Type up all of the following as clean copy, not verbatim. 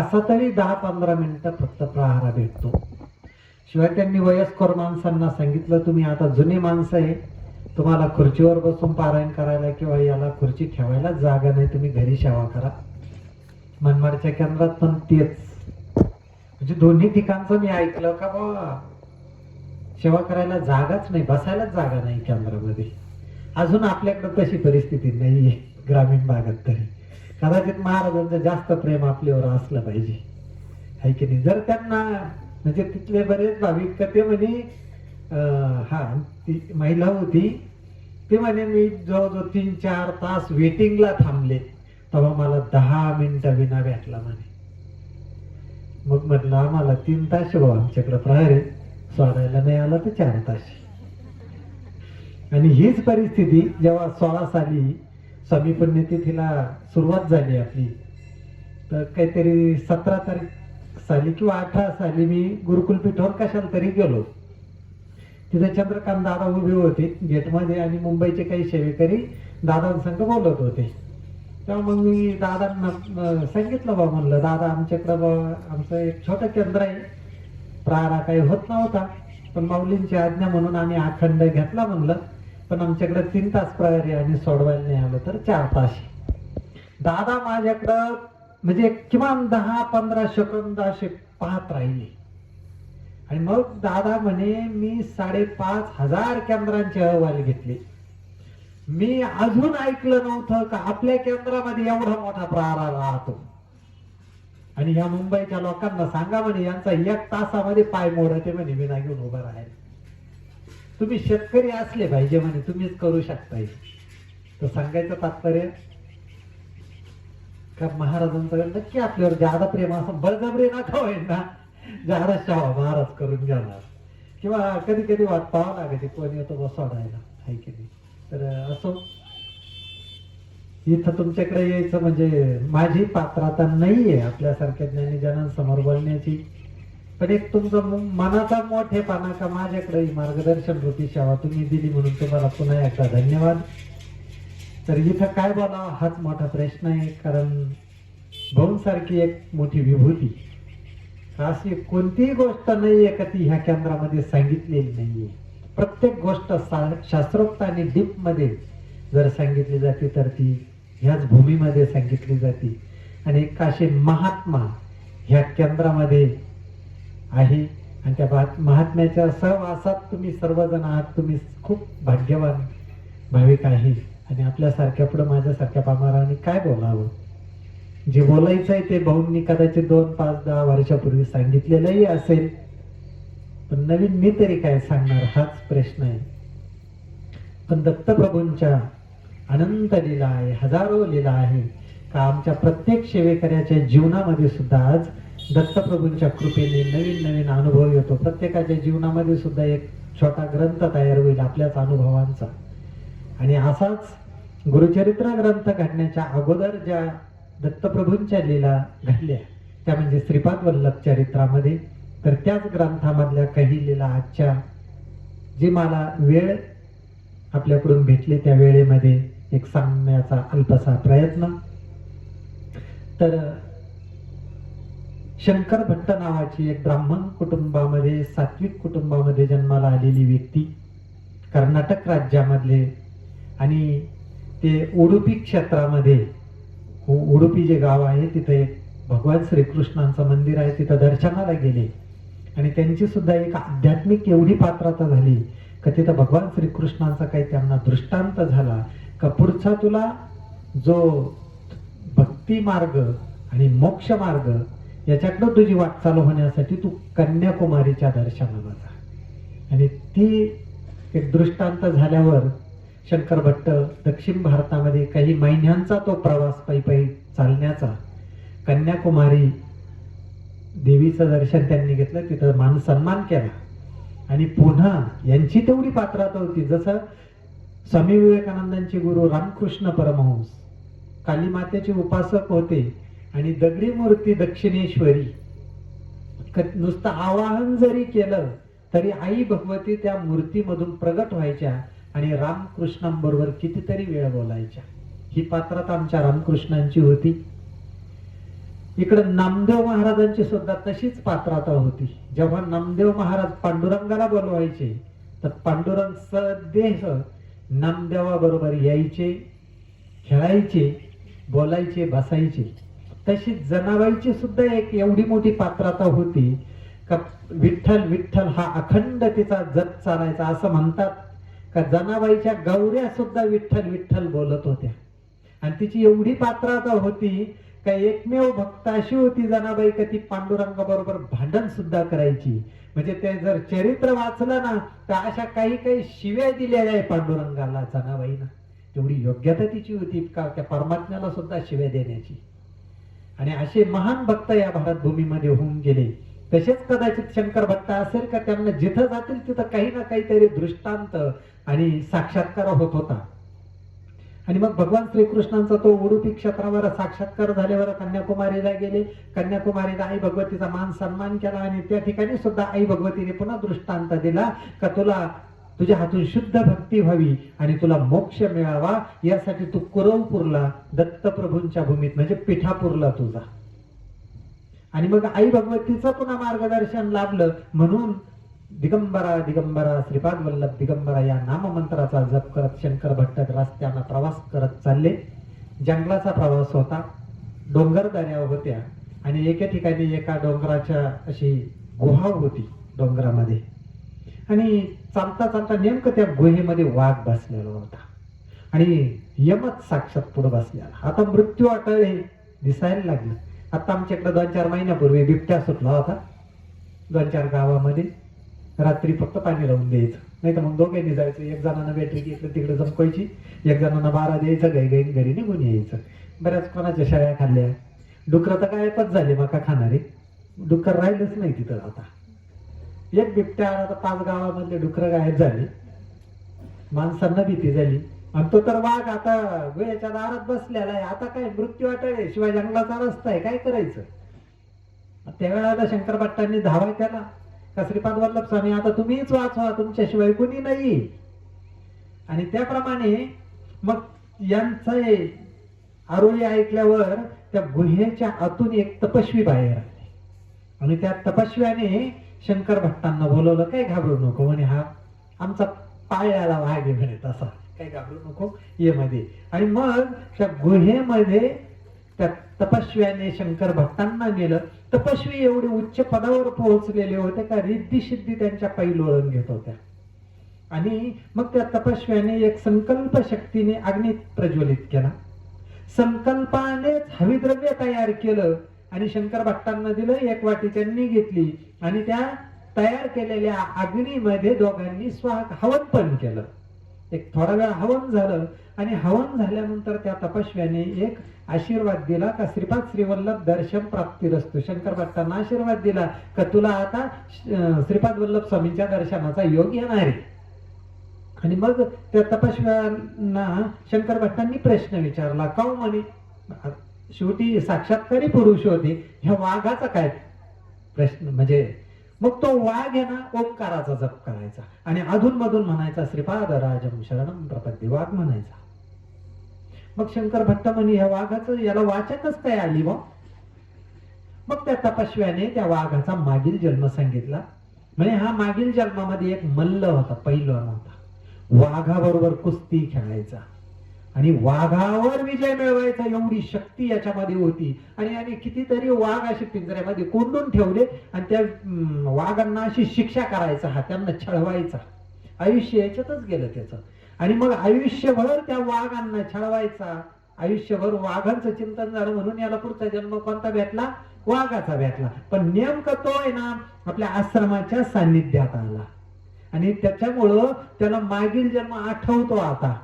असा तरी 10-15 मिनिटं फक्त प्रहारा भेटतो. शिवाय त्यांनी वयस्कर माणसांना सांगितलं, तुम्ही आता जुने माणसं आहे, तुम्हाला खुर्चीवर बसून पारायण करायला किंवा याला खुर्ची ठेवायला जागा नाही, तुम्ही घरी सेवा करा. मनमाडच्या केंद्रात पण तेच, म्हणजे दोन्ही ठिकाणचं मी ऐकलं का बाबा सेवा करायला जागाच नाही, बसायलाच जागा नाही केंद्रामध्ये. अजून आपल्याकडे तशी परिस्थिती नाहीये ग्रामीण भागात तरी. कदाचित महाराजांचं जास्त प्रेम आपल्यावर असलं पाहिजे, आहे की नाही. जर त्यांना म्हणजे तिथले बरेच भाविक ते म्हणे, हा ती महिला होती, ते म्हणे मी जवळजवळ 3-4 तास वेटिंगला थांबले, तेव्हा मला 10 मिनिटं विना भेटला म्हणे. मग म्हटलं आम्हाला 3 तास भाऊ आमच्याकडे प्रहार आहे, सोडायला नाही आला तर 4 तास. आणि हीच परिस्थिती जेव्हा 16 साली स्वामी पुण्यतिथीला सुरुवात झाली आपली, तर काहीतरी 17 तारीख साली किंवा 18 साली मी गुरुकुल पीठावर कशाला तरी गेलो. तिथे चंद्रकांत दादा उभे होते गेटमध्ये आणि मुंबईचे काही सेवेकरी दादांसंग बोलत होते. तेव्हा मग मी दादांना सांगितलं, बा म्हणलं दादा आमच्याकडं आमचं एक छोटं केंद्र आहे, प्रहारा काही होत नव्हता, पण माऊलींची आज्ञा म्हणून आम्ही अखंड घेतला म्हणलं, पण आमच्याकडे 3 तास प्रहार आणि सोडवायला नाही आलं तर 4 तास. दादा माझ्याकडं म्हणजे किमान 10-15 सेकंद असे पाहत राहिले आणि मग दादा म्हणे मी 5,500 केंद्रांचे अहवाल घेतले. मी अजून ऐकलं नव्हतं का आपल्या केंद्रामध्ये एवढा मोठा प्रहार राहतो. आणि ह्या मुंबईच्या लोकांना सांगा म्हणे यांचा 1 तासामध्ये पाय मोडते म्हणे, मी नाही घेऊन उभा राहायला. तुम्ही शेतकरी असले पाहिजे म्हणे, तुम्हीच करू शकताय. तर सांगायचं तात्पर्य का महाराजांचं नक्की आपल्यावर ज्यादा प्रेम असं बळजबरी नका होईल ना, ज्यादा शाह महाराज करून घेणार. किंवा कधी कधी वाट पाहावं लागते कोणी येतो बा सोडायला, आहे की नाही. तर असं इथं तुमच्याकडे यायचं म्हणजे माझी पात्रता नाहीये आपल्यासारख्या ज्ञानीजनांसमोर बोलण्याची, पण एक तुमचं मनाचा मोठेपणा का माझ्याकडे मार्गदर्शन रूपी सेवा तुम्ही दिली म्हणून तुम्हाला पुन्हा एकदा धन्यवाद. तर इथं काय बोलावं हाच मोठा प्रश्न आहे. कारण भाऊंसारखी एक मोठी विभूती, अशी कोणतीही गोष्ट नाहीये का ती ह्या केंद्रामध्ये सांगितलेली नाहीये. प्रत्येक गोष्ट शास्त्रोक्त आणि डीप मध्ये जर सांगितली जाते तर ती ह्याच भूमीमध्ये सांगितली जाते. आणि एक असे महात्मा ह्या केंद्रामध्ये आहे आणि त्या महात्म्याच्या सहवासात तुम्ही सर्वजण आहात. तुम्ही खूप भाग्यवान भाविक आहे. आणि आपल्यासारख्या पुढे माझ्यासारख्या पामारांनी काय बोलावं, जे बोलायचं आहे ते भाऊंनी कदाचित 2-5-10 वर्षापूर्वी सांगितलेलंही असेल, पण नवीन मी तरी काय सांगणार हाच प्रश्न आहे. पण दत्तप्रभूंच्या अनंत लीला आहे, हजारो लीला आहे का आमच्या प्रत्येक सेवेकऱ्याच्या जीवनामध्ये सुद्धा आज दत्तप्रभूंच्या कृपेने नवीन नवीन अनुभव येतो. प्रत्येकाच्या जीवनामध्ये सुद्धा एक छोटा ग्रंथ तयार होईल आपल्याच अनुभवांचा. आणि असाच गुरुचरित्र ग्रंथ घडण्याच्या अगोदर ज्या दत्तप्रभूंच्या लीला घडल्या त्या म्हणजे श्रीपाद वल्लभ चरित्रामध्ये, तर त्याच ग्रंथामधल्या काही लीला आजच्या जी मला वेळ आपल्याकडून भेटली त्या वेळेमध्ये एक सांगण्याचा अल्पसा प्रयत्न. तर शंकर भट्ट नावाची एक ब्राह्मण कुटुंबामध्ये, सात्विक कुटुंबामध्ये जन्माला आलेली व्यक्ती, कर्नाटक राज्यामधले, आणि ते उडुपी क्षेत्रामध्ये, उडुपी जे गाव आहे तिथे एक भगवान श्रीकृष्णांचं मंदिर आहे, तिथं दर्शनाला गेले आणि त्यांची सुद्धा एक आध्यात्मिक एवढी पात्रता झाली का तिथं भगवान श्रीकृष्णांचा काही त्यांना दृष्टांत झाला का पुढचा तुला जो भक्ती मार्ग आणि मोक्ष मार्ग याच्याकडे तुझी वाटचाल होण्यासाठी तू कन्याकुमारीच्या दर्शनाला जा. आणि ती एक दृष्टांत झाल्यावर शंकर भट्ट दक्षिण भारतामध्ये काही महिन्यांचा तो प्रवास पायी चालण्याचा, कन्याकुमारी देवीचं दर्शन त्यांनी घेतलं, तिथं मान सन्मान केला आणि पुन्हा यांची तेवढी पात्रता होती. जसं स्वामी विवेकानंदांचे गुरु रामकृष्ण परमहंस काली मातेचे उपासक होते आणि दगडी मूर्ती दक्षिणेश्वरी नुसतं आवाहन जरी केलं तरी आई भगवती त्या मूर्तीमधून प्रगट व्हायच्या आणि रामकृष्णांबरोबर कितीतरी वेळ बोलायच्या. ही पात्रता आमच्या रामकृष्णांची होती. इकडं नामदेव महाराजांची सुद्धा तशीच पात्रता होती. जेव्हा नामदेव महाराज पांडुरंगाला बोलवायचे तर पांडुरंग सदेह नामदेवाबरोबर यायचे, खेळायचे, बोलायचे, बसायचे. तशी जनाबाईची सुद्धा एक एवढी मोठी पात्रता होती का विठ्ठल विठ्ठल हा अखंड तिचा जप चालायचा. असं म्हणतात का जनाबाईच्या गौऱ्या सुद्धा विठ्ठल विठ्ठल बोलत होत्या. आणि तिची एवढी पात्रता होती का एकमेव भक्त अशी होती जनाबाई का ती पांडुरंगा बरोबर भांडण सुद्धा करायची. म्हणजे ते जर चरित्र वाचलं ना तर अशा काही काही शिव्या दिलेल्या आहे पांडुरंगाला जनाबाईनं. तेवढी योग्यता तिची होती का त्या परमात्म्याला सुद्धा शिव्या देण्याची. आणि असे महान भक्त या भारत भूमीमध्ये होऊन गेले. तसेच कदाचित शंकर भट्ट असेल का त्यांना जिथं जातील तिथं काही ना काहीतरी दृष्टांत आणि साक्षात्कार होत होता. आणि मग भगवान श्रीकृष्णांचा तो उडुपी क्षेत्रावर साक्षात्कार झाल्यावर कन्याकुमारीला गेले. कन्याकुमारीला आई भगवतीचा मान सन्मान केला आणि त्या ठिकाणी सुद्धा आई भगवतीने पुन्हा दृष्टांत दिला का तुला तुझ्या हातून शुद्ध भक्ती व्हावी आणि तुला मोक्ष मिळावा यासाठी तू कुरवपूरला दत्तप्रभूंच्या भूमीत म्हणजे पिठापूरला तुझा. आणि मग आई भगवतीचं पुन्हा मार्गदर्शन लाभलं म्हणून दिगंबरा दिगंबरा श्रीपाद वल्लभ दिगंबरा या नाममंत्राचा जप करत शंकर भट्ट रस्त्यानं प्रवास करत चालले. जंगलाचा प्रवास होता, डोंगरदऱ्या होत्या आणि एके ठिकाणी एका डोंगराच्या अशी गुहा होती डोंगरामध्ये. आणि चालता चालता नेमकं त्या गुहेमध्ये वाघ बसलेला होता आणि यमच साक्षात पुढे बसलेला. आता मृत्यू अटळे दिसायला लागलं. आता आमच्याकडे 2-4 महिन्यापूर्वी बिबट्या सुटला होता 2-4 गावामध्ये. रात्री फक्त पाणी लावून द्यायचं, नाही तर मग दोघांनी जायचं. एक जणांना बॅटरी इकडे तिकडे जमवायची, एक जणांना 12 द्यायचं, गाई घरी निघून यायचं. बऱ्याच कोणाच्या शेळ्या खाल्ल्या. डुकरं तर गायबच झाले, मका खाणारे डुकर राहिलंच नाही तिथं. आता एक बिबट्या आला तर 5 गावामधले डुकरं गायब झाले. माणसांना भीती झाली आणि तो तर वाघ आता वेळेच्या दारात बसलेला आहे. आता काय मृत्यू अटळे, शिवाय जंगलाचा रस्ता आहे, काय करायचं. त्यावेळेला शंकर भट्टांनी धावा केला का श्रीपाद वल्लभ स्वामी आता तुम्हीच वाचवा, तुमच्याशिवाय कोणी नाही. आणि त्याप्रमाणे मग यांचे आरोळी ऐकल्यावर त्या गुहेच्या आतून एक तपस्वी बाहेर आले आणि त्या तपस्व्याने शंकर भट्टांना बोलवलं. काही घाबरू नको म्हणे, हा आमचा पाळल्याला वाघ आहे म्हणे, तसा काही घाबरू नको, ये मध्ये. आणि मग त्या गुहेमध्ये त्या तपस्व्याने शंकर भट्टांना नेलं. तपस्वी एवढे उच्च पदावर पोहोचलेले होते का रिद्धी सिद्धी त्यांच्या पायी लोळून घेत होत्या. आणि मग त्या तपस्व्याने एक संकल्प शक्तीने अग्नी प्रज्वलित केला. संकल्पानेच हविद्रव्य तयार केलं आणि शंकर भट्टांना दिलं. एक वाटी त्यांनी घेतली आणि त्या तयार केलेल्या अग्नीमध्ये दोघांनी हवन पण केलं. एक थोडा वेळ हवन झालं आणि हवन झाल्यानंतर त्या तपस्व्याने एक आशीर्वाद दिला का श्रीपाद श्रीवल्लभ दर्शन प्राप्तिरस्तु. शंकर भट्टांना आशीर्वाद दिला का तुला आता श्रीपाद वल्लभ स्वामींच्या दर्शनाचा योग येणार आहे. आणि मग त्या तपस्व्यांना शंकर भट्टांनी प्रश्न विचारला, का म्हणे शेवटी साक्षात्कारी पुरुष होते, ह्या वाघाचा काय प्रश्न. म्हणजे मग तो वाघ आहे ना ओंकाराचा जप करायचा आणि अधून मधून म्हणायचा श्रीपाद राजम शरणम प्रपद्ये, वाघ म्हणायचा. मग शंकर भट्ट म्हणे ह्या वाघाचं याला वाचकच काय आली बा. मग त्या तपस्व्याने त्या वाघाचा मागील जन्म सांगितला. म्हणजे हा मागील जन्मामध्ये एक मल्ल होता, पैलवान होता, वाघाबरोबर कुस्ती खेळायचा आणि वाघावर विजय मिळवायचा एवढी शक्ती याच्यामध्ये होती. आणि कितीतरी वाघ असे पिंजऱ्यामध्ये कोंडून ठेवले आणि त्या वाघांना अशी शिक्षा करायचा, हा त्यांना छळवायचा. आयुष्य याच्यातच गेलं त्याचं. आणि मग आयुष्यभर त्या वाघांना छळवायचा, आयुष्यभर वाघांचं चिंतन झालं म्हणून याला पुढचा जन्म कोणता भेटला, वाघाचा भेटला. पण नेमकं तो आहे ना आपल्या आश्रमाच्या सान्निध्यात आला आणि त्याच्यामुळं त्याला मागील जन्म आठवतो. आता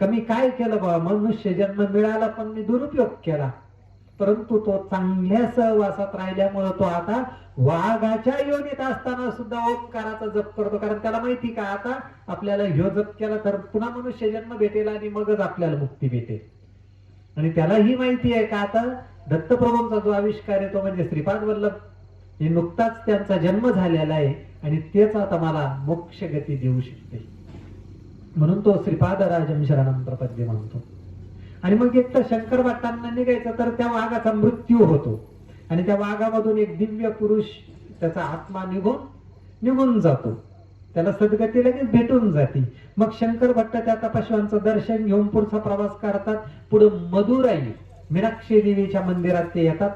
कमी काय केलं बा, मनुष्य जन्म मिळाला पण मी दुरुपयोग केला. परंतु तो चांगल्या सहवासात राहिल्यामुळे तो आता वाघाच्या योनीत असताना सुद्धा ओंकाराचा जप करतो. कारण त्याला माहिती का आता आपल्याला ह्यो जप केला तर पुन्हा मनुष्य जन्म भेटेल आणि मगच आपल्याला मुक्ती भेटेल. आणि त्यालाही माहिती आहे का आता दत्तप्रभूंचा जो आविष्कार आहे तो म्हणजे श्रीपाद वल्लभ, हे नुकताच त्यांचा जन्म झालेला आहे आणि तेच आता मला मोक्ष गती देऊ शकते. म्हणून तो श्रीपाद राजम शरणम प्रपद्ये म्हणतो. आणि मग एक तर शंकर भट्टांना निघायचं तर त्या वाघाचा मृत्यू होतो आणि त्या वाघामधून एक दिव्य पुरुष, त्याचा आत्मा निघून जातो, त्याला सद्गती लगेच भेटून जाते. मग शंकर भट्ट त्या तपस्व्यांचं दर्शन घेऊन पुढचा प्रवास करतात. पुढे मदुराई मीनाक्षी देवीच्या मंदिरात ते येतात.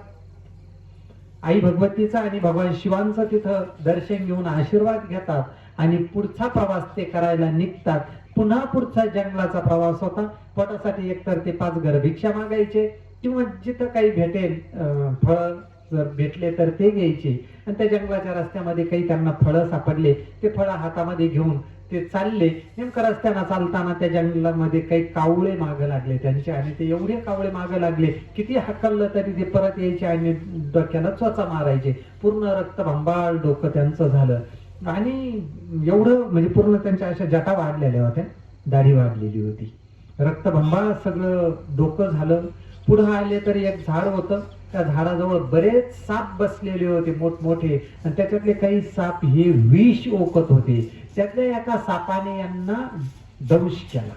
आई भगवतीचा आणि भगवान शिवांचं तिथं दर्शन घेऊन आशीर्वाद घेतात आणि पुढचा प्रवास ते करायला निघतात. पुन्हा पुढचा जंगलाचा प्रवास होता. पोटासाठी एकतर ते 5 घर भिक्षा मागायचे किंवा जिथं काही भेटेल फळ जर भेटले तर ते घ्यायचे. आणि त्या जंगलाच्या रस्त्यामध्ये काही त्यांना फळं सापडले, ते फळं हातामध्ये घेऊन ते चालले. नेमकं रस्त्यानं चालताना त्या जंगलामध्ये काही कावळे मागे लागले त्यांचे, आणि ते एवढे कावळे मागे लागले, किती हकललं तरी ते परत यायचे आणि डोक्याला चोचा मारायचे. पूर्ण रक्तभंबाळ डोकं त्यांचं झालं आणि एवढं म्हणजे पूर्ण त्यांच्या अशा जटा वाढलेल्या होत्या, दाढी वाढलेली होती, रक्तभंबाळ सगळं डोकं झालं. पुढे आले तर एक झाड होतं, त्या झाडाजवळ बरेच साप बसलेले होते मोठमोठे, आणि त्याच्यातले काही साप हे विष ओकत होते. त्यातल्या एका सापाने यांना दंश केला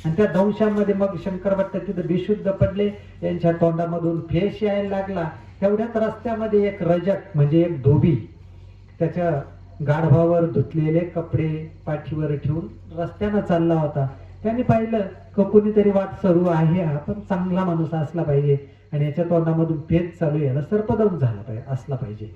आणि त्या दंशामध्ये मग शंकर भट्ट तिथं बेशुद्ध पडले. यांच्या तोंडामधून फेस यायला लागला. तेवढ्यात रस्त्यामध्ये एक रजक म्हणजे एक धोबी त्याच्या गाढवावर धुतलेले कपडे पाठीवर ठेवून रस्त्यानं चालला होता. त्याने पाहिलं की कोणीतरी वाट सरू आहे, हा पण चांगला माणूस असला पाहिजे आणि याच्या तोंडामधून फेस चालू, याला सर्पदंश झाला पाहिजे असला पाहिजे.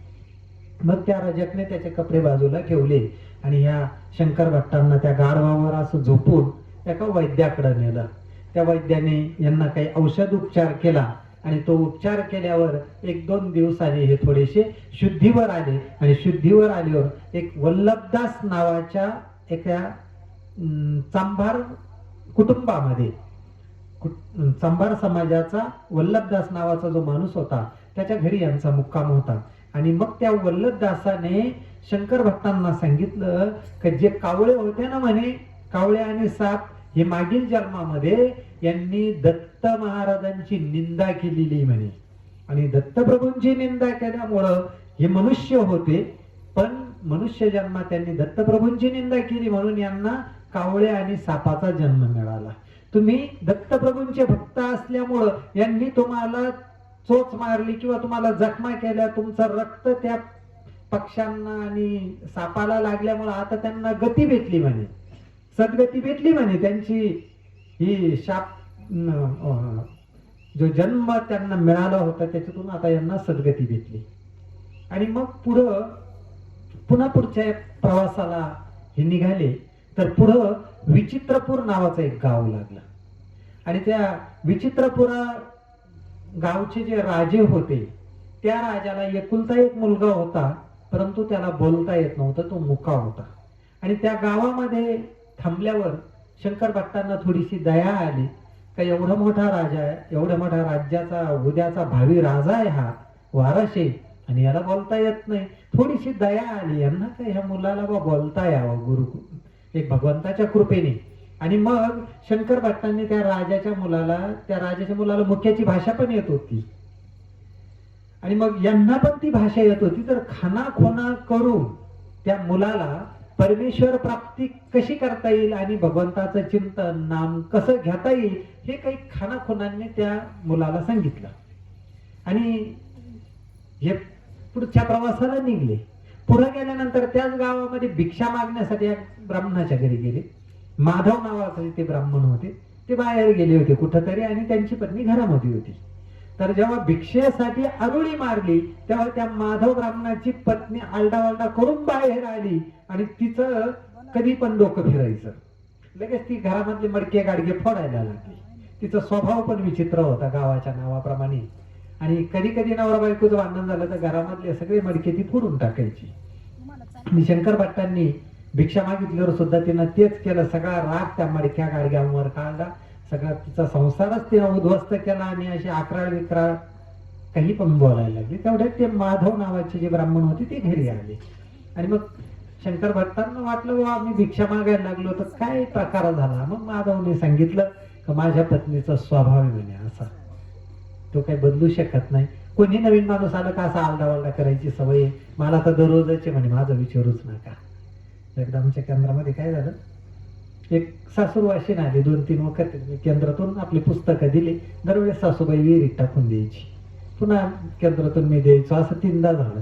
मग त्या रजकने त्याचे कपडे बाजूला ठेवले आणि ह्या शंकर भट्टांना त्या गाढवावर असं झोपून एका वैद्याकडे नेलं. त्या वैद्याने यांना काही औषध उपचार केला आणि तो उपचार केल्यावर 1-2 दिवसांनी हे थोडेसे शुद्धीवर आले. आणि शुद्धीवर आल्यावर एक वल्लभदास नावाच्या एका चांभार कुटुंबामध्ये, चांभार समाजाचा वल्लभदास नावाचा जो माणूस होता त्याच्या घरी यांचा मुक्काम होता. आणि मग त्या वल्लभदासाने शंकर भट्टांना सांगितलं की जे कावळे होते ना म्हणे, कावळे आणि साप, हे मागील जन्मामध्ये यांनी दत्त महाराजांची निंदा केलेली म्हणे, आणि दत्तप्रभूंची निंदा केल्यामुळं हे मनुष्य होते, पण मनुष्य जन्मात त्यांनी दत्तप्रभूंची निंदा केली म्हणून यांना कावळे आणि सापाचा जन्म मिळाला. तुम्ही दत्तप्रभूंचे भक्त असल्यामुळं यांनी तुम्हाला चोच मारली किंवा तुम्हाला जखमा केल्या, तुमचं रक्त त्या पक्ष्यांना आणि सापाला लागल्यामुळे आता त्यांना गती भेटली म्हणे, सद्गती भेटली म्हणे. त्यांची ही शाप जो जन्म त्यांना मिळाला होता त्याच्यातून आता यांना सद्गती भेटली. आणि मग पुन्हा पुढच्या प्रवासाला हे निघाले तर पुढं विचित्रपूर नावाचं एक गाव लागलं. आणि त्या विचित्रपुरा गावचे जे राजे होते त्या राजाला एकुलता एक मुलगा होता, परंतु त्याला बोलता येत नव्हतं, तो मुका होता. आणि त्या गावामध्ये थांबल्यावर शंकर भट्टांना थोडीशी दया आली का एवढा मोठा राजा आहे, एवढ्या मोठ्या राज्याचा उद्याचा भावी राजा आहे हा, वारस आहे, आणि याला बोलता येत नाही. थोडीशी दया आली यांना का ह्या मुलाला बोलता यावं गुरु एक भगवंताच्या कृपेने. आणि मग शंकर भट्टांनी त्या राजाच्या मुलाला मुख्याची भाषा पण येत होती आणि मग यांना पण ती भाषा येत होती. तर खानाखोना करून त्या मुलाला परमेश्वर प्राप्ती कशी करता येईल आणि भगवंताचं चिंतन नाम कसं घेता येईल हे काही खानाखोनांनी त्या मुलाला सांगितलं. आणि हे पुढच्या प्रवासाला निघले. पुढे गेल्यानंतर त्याच गावामध्ये भिक्षा मागण्यासाठी एक ब्राह्मणाच्या घरी गेले. माधव नावाचे ते ब्राह्मण होते, ते बाहेर गेले होते कुठंतरी आणि त्यांची पत्नी घरामध्ये होती. तर जेव्हा भिक्षेसाठी आरुळी मारली तेव्हा त्या माधव ब्राह्मणाची पत्नी आलडावालडा करून बाहेर आली आणि तिचं कधी पण डोकं फिरायचं, लगेच ती घरामधले मडके गाडगे फोडायला लागली. तिचा स्वभाव पण विचित्र होता गावाच्या नावाप्रमाणे. आणि कधी कधी नवरा बायकोचं भांडण झालं तर घरामधले सगळे मडके ती फोडून टाकायची. आणि शंकर भट्टांनी भिक्षा मागितल्यावर सुद्धा तिनं तेच केलं, सगळा राग त्या मडक्या गाडग्यांवर काढला, सगळा तिचा संसारच तिनं उद्ध्वस्त केला आणि अशी अकराळ विक्राळ काही पण बोलायला लागली. तेवढ्यात ते माधव नावाचे जे ब्राह्मण होते ते घरी आले. आणि मग शंकर भट्टांना वाटलं वा मी भिक्षा मागायला लागलो तर काय प्रकार झाला. मग माधवने सांगितलं की माझ्या पत्नीचा स्वभाव आहे म्हणे असा, तो काही बदलू शकत नाही. कोणी नवीन माणूस आला का असा आलडावालडा करायची सवय, मला तर दररोजच म्हणे, माझं विचारूच नका. एकदा आमच्या केंद्रामध्ये काय झालं, एक सासूरवाशीन आली 2-3 वखत केंद्रातून आपली पुस्तकं दिली. दरवेळेस सासूबाई विहिरीत टाकून द्यायची. पुन्हा केंद्रातून मी द्यायचो, असं 3दा झालं.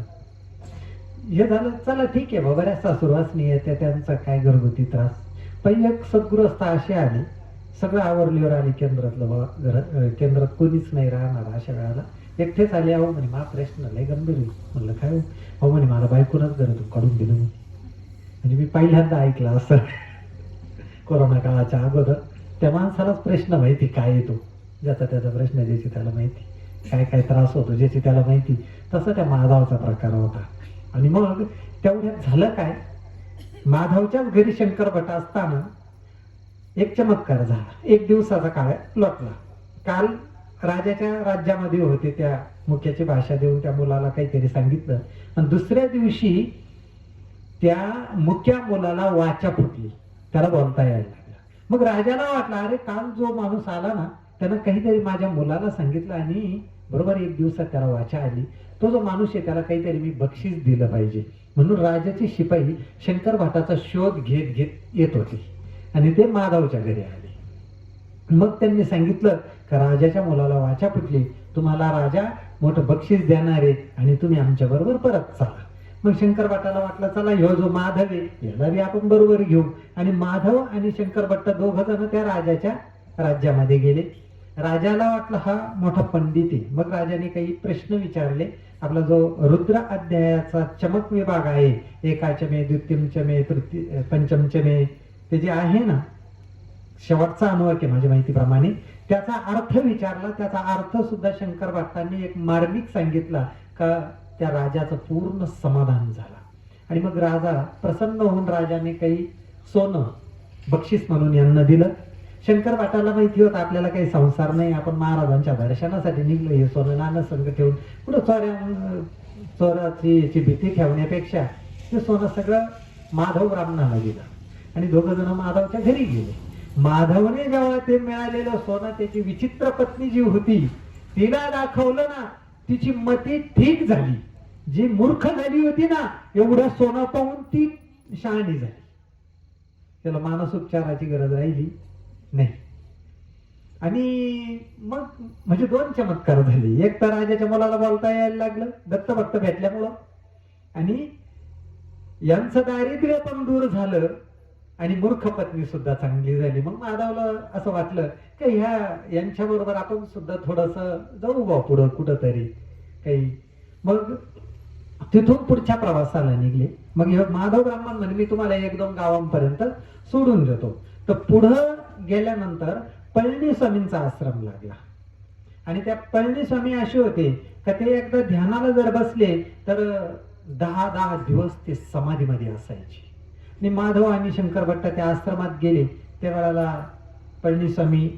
हे झालं, चला ठीक आहे बाबा, बऱ्याच सासूरवासनी येत्या, त्यांचा काय घरगुती त्रास. पण एक सद्गृहस्थ असे आले, सगळं आवरलीवर आली केंद्रातलं बाबा, केंद्रात कोणीच नाही राहणार अशा वेळेला. एकटेच आले. अहो म्हणे मा प्रश्न लय गंभीर आहे. म्हणलं काय हो? अहो म्हणे मला बायकोनच घरातून काढून दिलं. म्हणजे मी पहिल्यांदा ऐकलं असं कोरोना काळाच्या अगोदर. त्या माणसालाच प्रश्न माहिती काय येतो, ज्याचा त्याचा प्रश्न ज्याची त्याला माहिती, काय काय त्रास होतो ज्याची त्याला माहिती. तसं त्या माधवचा प्रकार होता. आणि मग तेवढ्यात झालं काय, माधवच्याच घरी शंकर भट असताना एक चमत्कार झाला. एक दिवसाचा काळ लोटला. काल राजाच्या राज्यामध्ये होते, त्या मुख्याची भाषा देऊन त्या मुलाला काहीतरी सांगितलं, आणि दुसऱ्या दिवशी त्या मुख्या मुलाला वाचा फुटली, त्याला बोलता यायला लागला. मग राजाला वाटलं, अरे काल जो माणूस आला ना, त्यानं काहीतरी माझ्या मुलाला सांगितलं, आणि बरोबर एक दिवसात त्याला वाचा आली. तो जो माणूस आहे त्याला काहीतरी मी बक्षीस दिलं पाहिजे. म्हणून राजाचे शिपाई शंकर भटाचा शोध घेत घेत येत होते, आणि ते माधवच्या घरी आले. मग त्यांनी सांगितलं का राजाच्या मुलाला वाचा फुटली, तुम्हाला राजा मोठं बक्षीस देणार आहे, आणि तुम्ही आमच्या बरोबर परत चला. मग शंकर भटाला वाटलं, चला ह्यो जो माधव आहे याला बी आपण बरोबर घेऊ. आणि माधव आणि शंकर भट्ट दोघ जण त्या राजाच्या राज्यामध्ये गेले. राजाला वाटलं हा मोठा पंडित आहे. मग राजाने काही प्रश्न विचारले. आपला जो रुद्र अध्यायाचा चमक विभाग आहे, एकाचमे, द्वितीयचमे, तृतीय, पंचमचमे, ते जे आहे ना, शेवटचा अनुवाक आहे माझ्या माहितीप्रमाणे, त्याचा अर्थ विचारला. त्याचा अर्थ सुद्धा शंकर भट्टांनी एक मार्मिक सांगितला का त्या राजाचं पूर्ण समाधान झालं. आणि मग राजा प्रसन्न होऊन राजाने काही सोनं बक्षीस म्हणून यांना दिलं. शंकर भटाला माहिती होतं आपल्याला काही संसार नाही, आपण महाराजांच्या दर्शनासाठी निघलो, हे सोनं नाणं संग ठेवून कुठं चोराची भीती ठेवण्यापेक्षा हे सोनं सगळं माधव ब्राह्मणाला दिलं. आणि दोघं जण माधवच्या घरी गेले. माधवने जेव्हा ते मिळालेलं सोनं त्याची विचित्र पत्नी जी होती तिला दाखवलं ना, तिची मती ठीक झाली. जी मूर्ख झाली होती ना, एवढं सोनं पाहून ती शहाणी झाली. त्याला मानसोपचाराची गरज राहिली नाही. आणि मग म्हणजे 2 चमत्कार झाले. एक तर राजाच्या मुलाला बोलता यायला लागलं दत्तभक्त भेटल्यामुळं, आणि यांचं दारिद्र्य पण दूर झालं, आणि मूर्ख पत्नी सुद्धा चांगली झाली. मग माधवला असं वाटलं की यांच्या बरोबर आपण सुद्धा थोडस जाऊ बा पुढं कुठंतरी काही. मग तिथून पुढच्या प्रवासाला निघले. मग माधव ब्राह्मण म्हणे मी तुम्हाला 1-2 गावांपर्यंत सोडून देतो. तर पुढं गेल्यानंतर पळणी स्वामींचा आश्रम लागला. आणि त्या पळणी स्वामी असे होते का ते एकदा ध्यानाला जर बसले तर 10 दिवस ते समाधीमध्ये असायचे. आणि माधव आणि शंकर भट्ट त्या आश्रमात गेले. त्या वेळेला पळणी स्वामी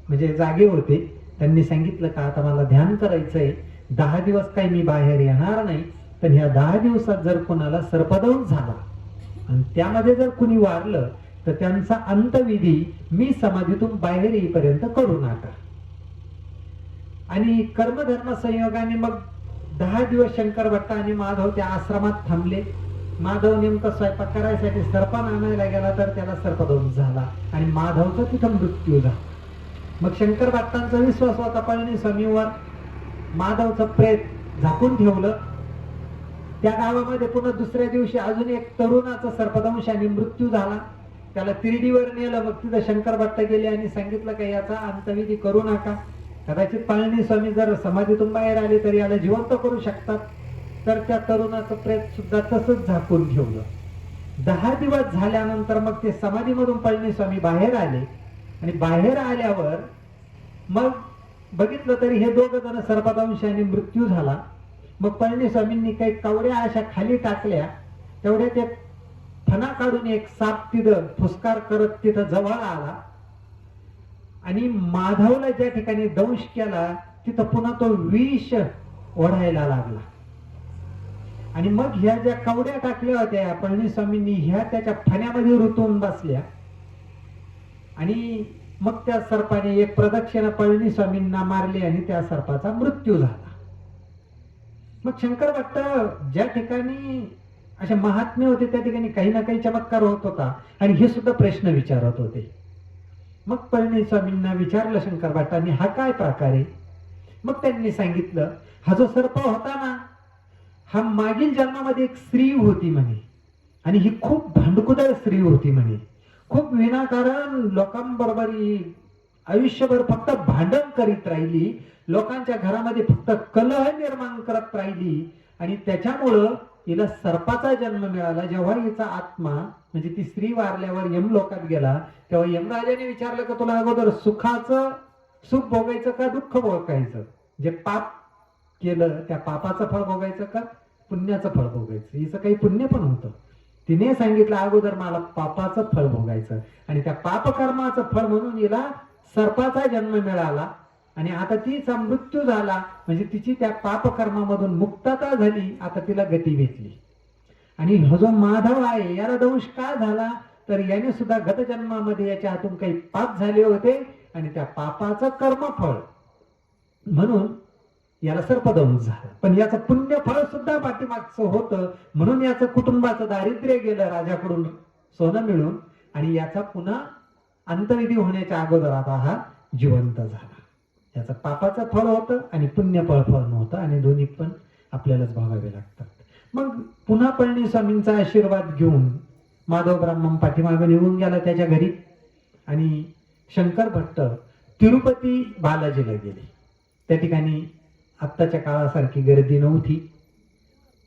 म्हणजे जागे होते. त्यांनी सांगितलं का आता मला ध्यान करायचंय, 10 दिवस काही मी बाहेर येणार नाही, पण ह्या 10 दिवसात जर कोणाला सर्पदंश झाला आणि त्यामध्ये जर कुणी वारलं तर त्यांचा अंतविधी मी समाधीतून बाहेर येईपर्यंत करू नका. आणि कर्मधर्म संयोगाने मग 10 दिवस शंकर भट्ट आणि माधव त्या आश्रमात थांबले. माधव नेमकं स्वयंपाक करायसाठी सरपण आणायला गेला तर त्याला सर्पदंश झाला आणि माधवचा तिथं मृत्यू झाला. मग शंकर भट्टांचा विश्वास होता पळणी स्वामीवर. माधवचं प्रेत झाकून ठेवलं. त्या गावामध्ये पुन्हा दुसऱ्या दिवशी अजून एक तरुणाचा सर्पदंशाने मृत्यू झाला. त्याला तिरडीवर नेलं. मग तिथं शंकर भट्ट गेले आणि सांगितलं का याचा अंतविधी करू नका, कदाचित पळणी स्वामी जर समाधीतून बाहेर आले तर याला जिवंत करू शकतात. तर त्या तरुणाचं प्रेत सुद्धा तसंच झाकून ठेवलं. 10 दिवस झाल्यानंतर मग ते समाधीमधून पळणी स्वामी बाहेर आले. आणि बाहेर आल्यावर मग बघितलं तरी हे दोघं जण सर्पदंशाने मृत्यू झाला. मग पळणी स्वामींनी काही कवड्या अशा खाली टाकल्या. तेवढ्यात एक फणा काढून एक साप तिथं फुसकार करत तिथं जवळ आला आणि माधवला ज्या ठिकाणी दंश केला तिथं पुन्हा तो विष ओढायला लागला. आणि मग ह्या ज्या कवड्या टाकल्या होत्या पळणी स्वामींनी ह्या त्याच्या फण्यामध्ये रुतून बसल्या. आणि मग त्या सर्पाने एक प्रदक्षिणा पळणी स्वामींना मारली आणि त्या सर्पाचा मृत्यू झाला. मग शंकर भट्ट ज्या ठिकाणी अशा महात्मे होते त्या ठिकाणी काही ना काही चमत्कार होत होता आणि हे सुद्धा प्रश्न विचारत होते. मग पळणी स्वामींना विचारलं शंकर भट्टांनी हा काय प्रकार आहे. मग त्यांनी सांगितलं हा जो सर्प होता ना, हा मागील जन्मामध्ये एक स्त्री होती म्हणे, आणि ही खूप भांडकुदळ स्त्री होती म्हणे. खूप विनाकारण लोकांबरोबर ही आयुष्यभर फक्त भांडण करीत राहिली, लोकांच्या घरामध्ये फक्त कलह निर्माण करत राहिली, आणि त्याच्यामुळं हिला सर्पाचा जन्म मिळाला. जेव्हा हिचा आत्मा म्हणजे ती स्त्री वारल्यावर यमलोकात गेला, तेव्हा यमराजाने विचारलं की तुला अगोदर सुखाचं सुख भोगायचं का दुःख भोगायचं? जे पाप केलं त्या पापाचं फळ भोगायचं का पुण्याचं फळ भोगायचं? हिचं काही पुण्य पण होतं. तिने सांगितलं अगोदर मला पापाचं फळ भोगायचं, आणि त्या पापकर्माचं फळ म्हणून हिला सर्पाचा जन्म मिळाला, आणि आता तिचा मृत्यू झाला म्हणजे तिची त्या पापकर्मामधून मुक्तता झाली. आता तिला गती भेटली. आणि हा जो माधव आहे याला दंश का झाला, तर याने सुद्धा गत जन्मामध्ये याच्या हातून काही पाप झाले होते, आणि त्या पापाचं कर्मफळ म्हणून याला सर्पदंश झाला. पण याचं पुण्यफळ सुद्धा पाठीमागचं होतं, म्हणून याचं कुटुंबाचं दारिद्र्य गेलं राजाकडून सोनं मिळून, आणि याचा पुन्हा अंतविधी होण्याच्या अगोदर आता हा जिवंत झाला. याचं पापाचं फळ होतं आणि पुण्यफळ फळ नव्हतं, आणि दोन्ही पण आपल्यालाच भोगावे लागतात. मग पुन्हा पळणीस्वामींचा आशीर्वाद घेऊन माधव ब्राह्मण पाठीमागे निघून गेला त्याच्या घरी, आणि शंकर भट्ट तिरुपती बालाजीला गेले. त्या ठिकाणी आत्ताच्या काळासारखी गर्दी नव्हती.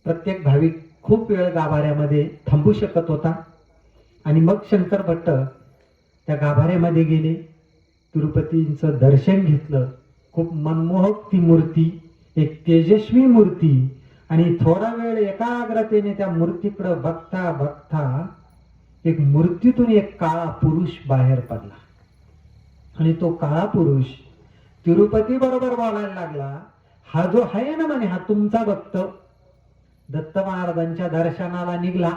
प्रत्येक भाविक खूप वेळ गाभाऱ्यामध्ये थांबू शकत होता. आणि मग शंकर भट्ट त्या गाभाऱ्यामध्ये गेले, तिरुपतींचं दर्शन घेतलं. खूप मनमोहक ती मूर्ती, एक तेजस्वी मूर्ती, आणि थोडा वेळ एकाग्रतेने त्या मूर्तीकडे बघता बघता एक मूर्तीतून एक काळा पुरुष बाहेर पडला, आणि तो काळा पुरुष तिरुपती बरोबर बोलायला लागला. हा जो आहे ना म्हणे, हा तुमचा भक्त दत्त महाराजांच्या दर्शनाला निघाला,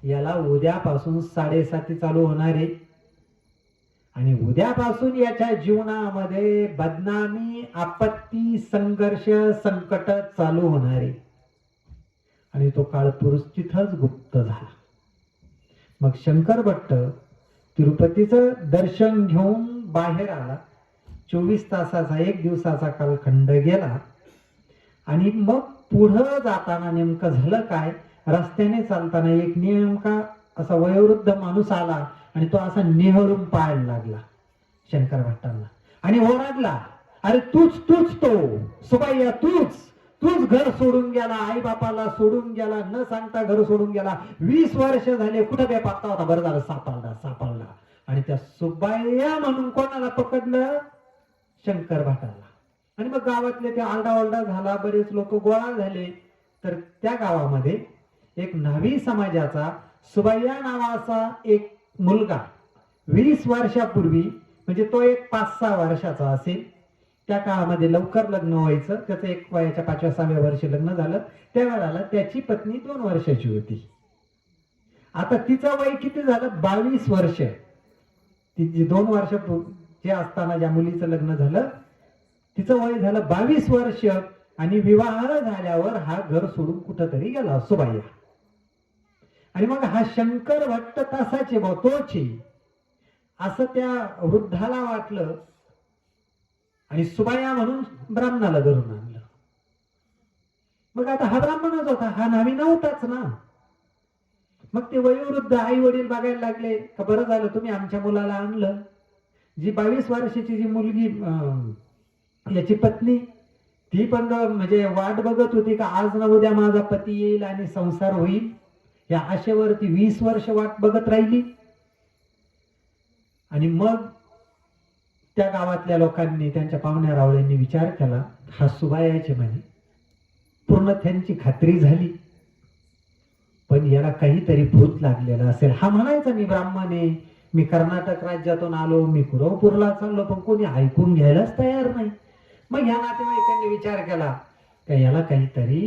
याला उद्यापासून 7:30 चालू होणार आहे, आणि उद्यापासून याच्या जीवनामध्ये बदनामी, आपत्ती, संघर्ष, संकट चालू होणार आहे. आणि तो काळ पुरुष तिथंच गुप्त झाला. मग शंकर भट्ट तिरुपतीचं दर्शन घेऊन बाहेर आला. 24 तासाचा, 1 दिवसाचा कालखंड गेला, आणि मग पुढं जाताना नेमकं झालं काय, रस्त्याने चालताना एक नेमका असा वयोवृद्ध माणूस आला, आणि तो असा नेहरून पाहायला लागला शंकर भट्टांना, आणि ओरडला, अरे तूच तूच तो सुबाईया, तूच घर सोडून गेला, आई बापाला सोडून गेला, न सांगता घर सोडून गेला, 20 वर्ष झाले, कुठं बेपत्ता होता, बरं झालं सापडला. आणि त्या सुबाईया म्हणून कोणाला पकडलं? शंकर भट्टाला. आणि मग गावातले ते आरडाओरडा झाला, बरेच लोक गोळा झाले. तर त्या गावामध्ये एक न्हावी समाजाचा सुबाईया नावाचा एक मुलगा 20 वर्षापूर्वी, म्हणजे तो एक 5-6 वर्षाचा असेल, त्या काळामध्ये लवकर लग्न व्हायचं, त्याचं एक वयाच्या 5व्या-6व्या वर्षी लग्न झालं. त्यावेळेला त्याची पत्नी 2 वर्षाची होती. आता तिचं वय किती झालं? 22 वर्ष. तिची 2 वर्ष जे असताना ज्या मुलीचं लग्न झालं तिचं वय झालं 22 वर्ष, आणि विवाह झाल्यावर हा घर सोडून कुठंतरी गेला सुबाईया. आणि मग हा शंकर भट्ट तसाचे तोचे असं त्या वृद्धाला वाटलं, आणि सुबाईया म्हणून ब्राह्मणाला धरून आणलं. मग आता हा ब्राह्मणच होता, हा न्हावी नव्हताच ना. मग ते वयोवृद्ध आई वडील बघायला लागले का, बरं झालं तुम्ही आमच्या मुलाला आणलं. जी 22 वर्षाची जी मुलगी याची पत्नी, ती पण म्हणजे वाट बघत होती का आज ना उद्या माझा पती येईल आणि संसार होईल, या आशेवरती 20 वर्ष वाट बघत राहिली. आणि मग त्या गावातल्या लोकांनी, त्यांच्या पाहुण्या रावळ्यांनी विचार केला, हा सुबाईयाचे म्हणे. पूर्ण त्यांची खात्री झाली, पण याला काहीतरी भूत लागलेलं असेल. हा म्हणायचा मी ब्राह्मण आहे, मी कर्नाटक राज्यातून आलो, मी कुरवपूरला चाललो, पण कोणी ऐकून घ्यायलाच तयार नाही. मग ह्या नातेवाईकांनी विचार केला का याला काहीतरी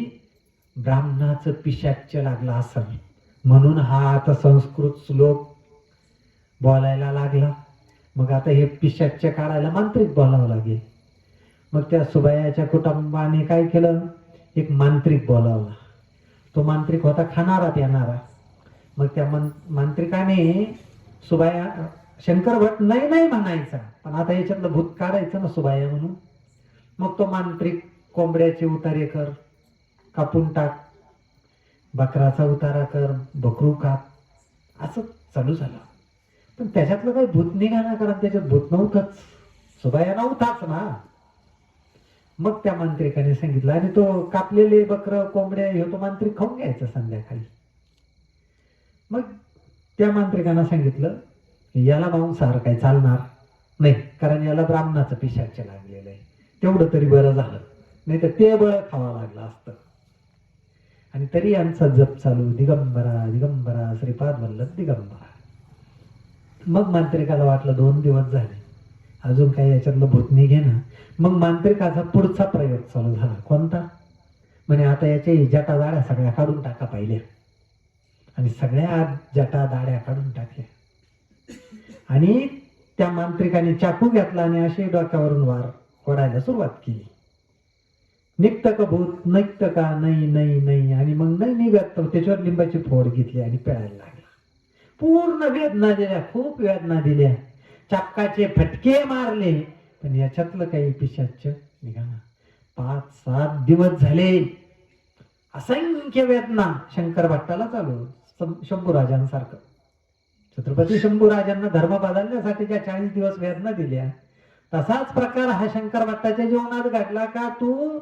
ब्राह्मणाचं पिशाच्य लागलं असेल, म्हणून हा आता संस्कृत श्लोक बोलायला लागला. मग आता हे पिशाच्य काढायला मांत्रिक बोलावं लागेल. मग त्या सुबाईयाच्या कुटुंबाने काय केलं, एक मांत्रिक बोलावला. तो मांत्रिक होता खाणारा प्यानारा. मग त्या मांत्रिकाने सुबाईया, शंकर भट नाही म्हणायचा, पण आता याच्यातलं भूत काढायचं ना सुबाईया म्हणून. मग तो मांत्रिक कोंबड्याचे उतारे कर, कापून टाक, बकराचा उतारा कर, बकरू काप, असं चालू झालं. पण त्याच्यातलं काही भूत निघाला, कारण त्याच्यात भूत नव्हतंच, सुबाया नव्हताच ना. मग त्या मांत्रिकाने सांगितलं, आणि तो कापलेले बकर कोंबड्या हे तो मांत्रिक खाऊन घ्यायचा संध्याकाळी. मग त्या मांत्रिकानं सांगितलं, याला मांसाहार काही चालणार नाही, कारण याला ब्राह्मणाचं पिशाच लागलेलं आहे, तेवढं तरी बरं झालं, नाही तर ते बळ खावं लागलं असतं. आणि तरी यांचा जप चालू, दिगंबरा दिगंबरा श्रीपाद वल्लभ दिगंबरा. मग मांत्रिकाला वाटलं 2 दिवस झाले, अजून काही याच्यातलं भूत निघे ना. मग मांत्रिकाचा पुढचा प्रयोग चालू झाला. कोणता? म्हणे आता याच्या जटा दाड्या सगळ्या काढून टाका पाहिल्या. आणि सगळ्या जटा दाड्या काढून टाकल्या. आणि त्या मांत्रिकाने चाकू घेतला आणि असे डोक्यावरून वार ओढायला सुरुवात केली. निघतं का भूत? निघतं का? नाही नाही नाही. आणि मग नाही निघत, त्याच्यावर लिंबाची फोड घेतली आणि पिळायला लागला. पूर्ण वेदना दिल्या, खूप वेदना दिल्या, चापकाचे फटके मारले, पण याच्यातलं काही पिशाच निघाला. 5-7 दिवस झाले, असंख्य वेदना शंकर भट्टाला चालू. शंभूराजांसारखं, छत्रपती शंभूराजांना धर्म बदलण्यासाठी ज्या 40 दिवस वेदना दिल्या, तसाच प्रकार हा शंकर भट्टाच्या जीवनात घडला. का तू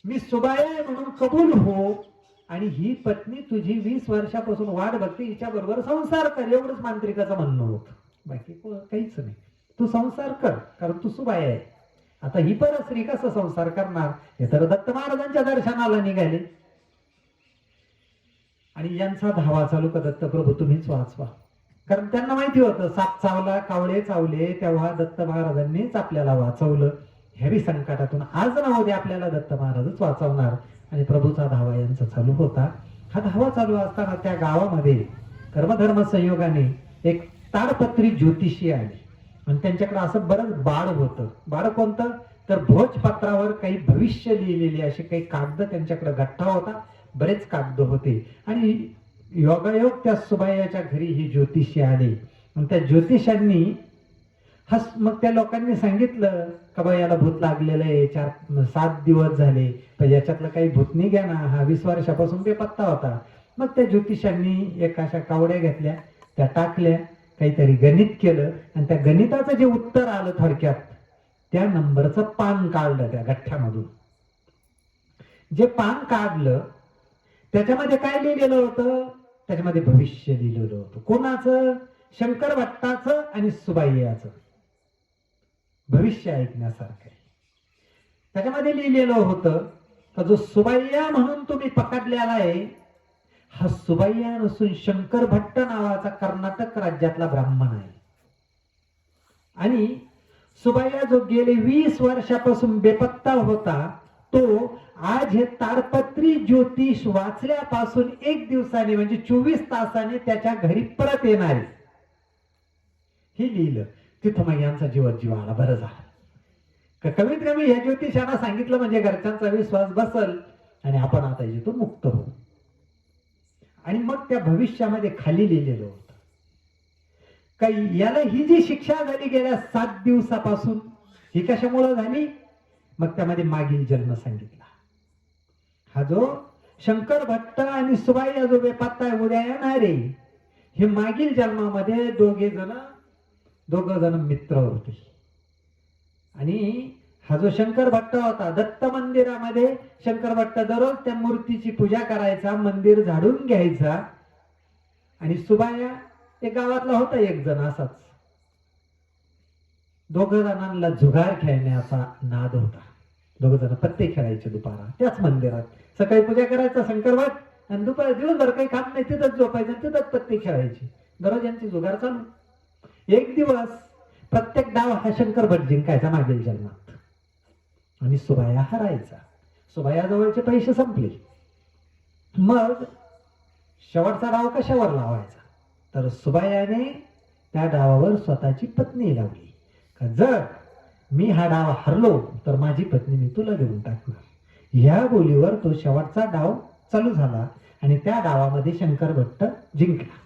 मी सुबाई आहे म्हणून कबूल हो, आणि ही पत्नी तुझी 20 वर्षापासून वाट बघते, हिच्या बरोबर संसार कर, एवढंच मांत्रिकाचं म्हणणं होतं. बाकी काहीच नाही. तू संसार कर, कारण तू सुबाई आहे. आता ही परस्त्री कसं संसार करणार? हे तर दत्त महाराजांच्या दर्शनाला निघाले. आणि यांचा धावा चालू का, दत्तप्रभू तुम्हीच वाचवा. कारण त्यांना माहिती होतं, साप चावला, कावळे चावले, तेव्हा दत्त महाराजांनीच आपल्याला वाचवलं. ह्यावी संकटातून आज ना उद्या आपल्याला दत्त महाराजच वाचवणार. आणि प्रभूचा धावा यांचा चालू होता. हा धावा चालू असताना त्या गावामध्ये कर्मधर्म संयोगाने एक ताडपत्री ज्योतिषी आले. आणि त्यांच्याकडे असं बरंच बाळ होतं. बाळ कोणतं? तर भोजपत्रावर काही भविष्य लिहिलेले असे काही कागद त्यांच्याकडे गठ्ठा होता. बरेच कागद होते. आणि योगायोग त्या सुबाईच्या घरी ही ज्योतिषी आली. आणि त्या ज्योतिषांनी मग त्या लोकांनी सांगितलं का बा याला भूत लागलेलं आहे, 4-7 दिवस झाले, पण याच्यातलं काही भूत नाही घ्या ना, हा 20 वर्षापासून बेपत्ता होता. मग त्या ज्योतिषांनी एक अशा कावड्या घेतल्या, त्या टाकल्या, काहीतरी गणित केलं, आणि त्या गणिताचं जे उत्तर आलं थोडक्यात, त्या नंबरचं पान काढलं त्या गठ्ठ्यामधून. जे पान काढलं त्याच्यामध्ये काय लिहिलेलं होतं? त्याच्यामध्ये भविष्य लिहिलेलं होतं. कोणाचं? शंकर भट्टाचं आणि सुबाईयाचं भविष्य ऐकण्यासारखं आहे. त्याच्यामध्ये लिहिलेलं होतं का जो सुबाईया म्हणून तुम्ही पकडलेला आहे, हा सुबाईया नसून शंकर भट्ट नावाचा कर्नाटक राज्यातला ब्राह्मण आहे. आणि सुबाईया जो गेले 20 वर्षापासून बेपत्ता होता, तो आज हे ताडपत्री ज्योतिष वाचल्यापासून 1 दिवसाने म्हणजे 24 तासाने त्याच्या घरी परत येणार आहे. हे लिहिलं. तिथं मग यांचा जीव आला. बरं झालं, कमीत कमी या ज्योतिषांना सांगितलं म्हणजे घरच्यांचा विश्वास बसल आणि आपण आता इथून मुक्त होऊ. आणि मग त्या भविष्यामध्ये खाली लिहिलेलं होतं काही याला ही जी शिक्षा झाली गेल्या 7 दिवसापासून, ही कशामुळे झाली? मग त्यामध्ये मागील जन्म सांगितला. हा जो शंकर भट्ट आणि सुबाई जो बेपत्ता उद्या येणार आहे, हे मागील जन्मामध्ये दोघं जण मित्र होते. आणि हा जो शंकर भट्ट होता, दत्त मंदिरामध्ये शंकर भट्ट दररोज त्या मूर्तीची पूजा करायचा, मंदिर झाडून घ्यायचा. आणि सुबाया एक गावातला होता एक जण असाच, दोघं जणांना जुगार खेळण्याचा नाद होता. दोघं जण पत्ते खेळायचे दुपारा त्याच मंदिरात. सकाळी पूजा करायचा शंकर भट, आणि दुपारी दिवसभर काही काम नाही, तिथंच झोपायचं, तिथंच पत्ते खेळायचे. दररोज यांची जुगार चालू. एक दिवस प्रत्येक डाव हा शंकर भट जिंकायचा मागील जन्मात, आणि सुबाया हरायचा. सुबाया जवळचे पैसे संपले. मग शेवटचा डाव कशावर लावायचा? तर सुबायाने त्या डावावर स्वतःची पत्नी लावली. का जर मी हा डाव हरलो तर माझी पत्नी मी तुला देऊन टाकणार. ह्या बोलीवर तो शेवटचा डाव चालू झाला आणि त्या डावामध्ये शंकर भट्ट जिंकला.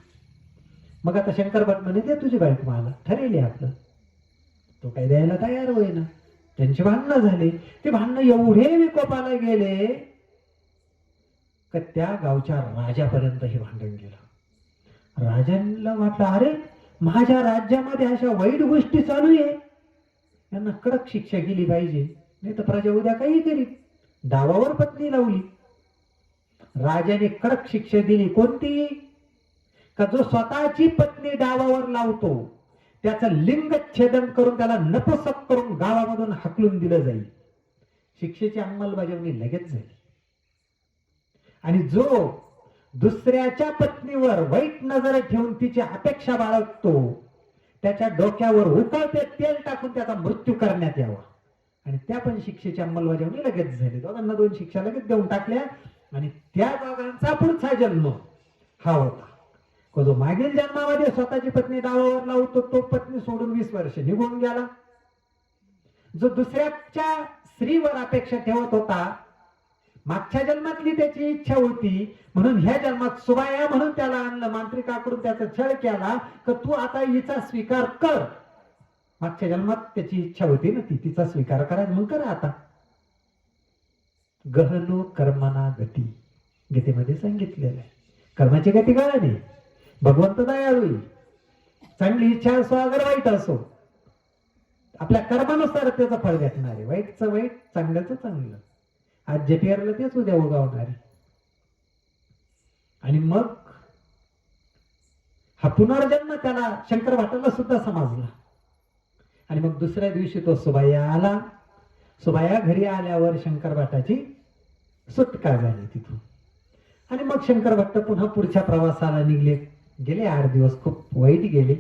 मग आता शंकर भट म्हणे दे तुझी बायको मला, ठरेल आपलं. तो काही द्यायला तयार होईना. त्यांची भांडणं झाली. ते भांडणं एवढे विकोपाला गेले का त्या गावच्या राजापर्यंत हे भांडण गेलं. राजांना वाटलं, अरे माझ्या राज्यामध्ये अशा वाईट गोष्टी चालू आहे, यांना कडक शिक्षा केली पाहिजे, नाही तर प्रजा उद्या काही करीत. डावावर पत्नी लावली. राजाने कडक शिक्षा दिली. कोणती? का जो स्वतःची पत्नी डावावर लावतो त्याचं लिंगच्छेदन करून त्याला नपुसक करून गावामधून हाकलून दिलं जाईल. शिक्षेची अंमलबजावणी लगेच झाली. आणि जो दुसऱ्याच्या पत्नीवर वाईट नजर ठेवून तिची अपेक्षा बाळगतो त्याच्या डोक्यावर उकळते तेल टाकून त्याचा मृत्यू करण्यात यावा. आणि त्या पण शिक्षेची अंमलबजावणी लगेच झाली. दोघांना 2 शिक्षा लगेच देऊन टाकल्या. आणि त्या दोघांचा पुढचा जन्म हा होता, जो मागील जन्मामध्ये स्वतःची पत्नी डावावर लावतो तो पत्नी सोडून 20 वर्ष निघून गेला. जो दुसऱ्याच्या स्त्रीवर अपेक्षा ठेवत होता, मागच्या जन्मातली त्याची इच्छा होती म्हणून ह्या जन्मात सुबाया म्हणून त्याला आणलं, मांत्रिकाकडून त्याचा छळ केला की तू आता हिचा स्वीकार कर. मागच्या जन्मात त्याची इच्छा होती ना, ती तिचा स्वीकार करा, मग करा आता. गहनो कर्मना गती गीतेमध्ये सांगितलेलं आहे. कर्माची गती कळाली. भगवंत दयाळू. चांगली इच्छा असो अगर वाईट असो, आपल्या कर्मानुसार त्याचं फळ भेटणार आहे. वाईटचं वाईट, चांगल्याचं चांगलं. आज जे पेरलं तेच उद्या उगवणार आहे. आणि मग हा पुनर्जन्म त्याला शंकर भाटाला सुद्धा समजला. आणि मग दुसऱ्या दिवशी तो सुबाया आला. सुबाया घरी आल्यावर शंकर भाटाची सुटका झाली तिथून. आणि मग शंकर भट्ट पुन्हा पुढच्या प्रवासाला निघले. गेले 8 दिवस खूप वाईट गेले.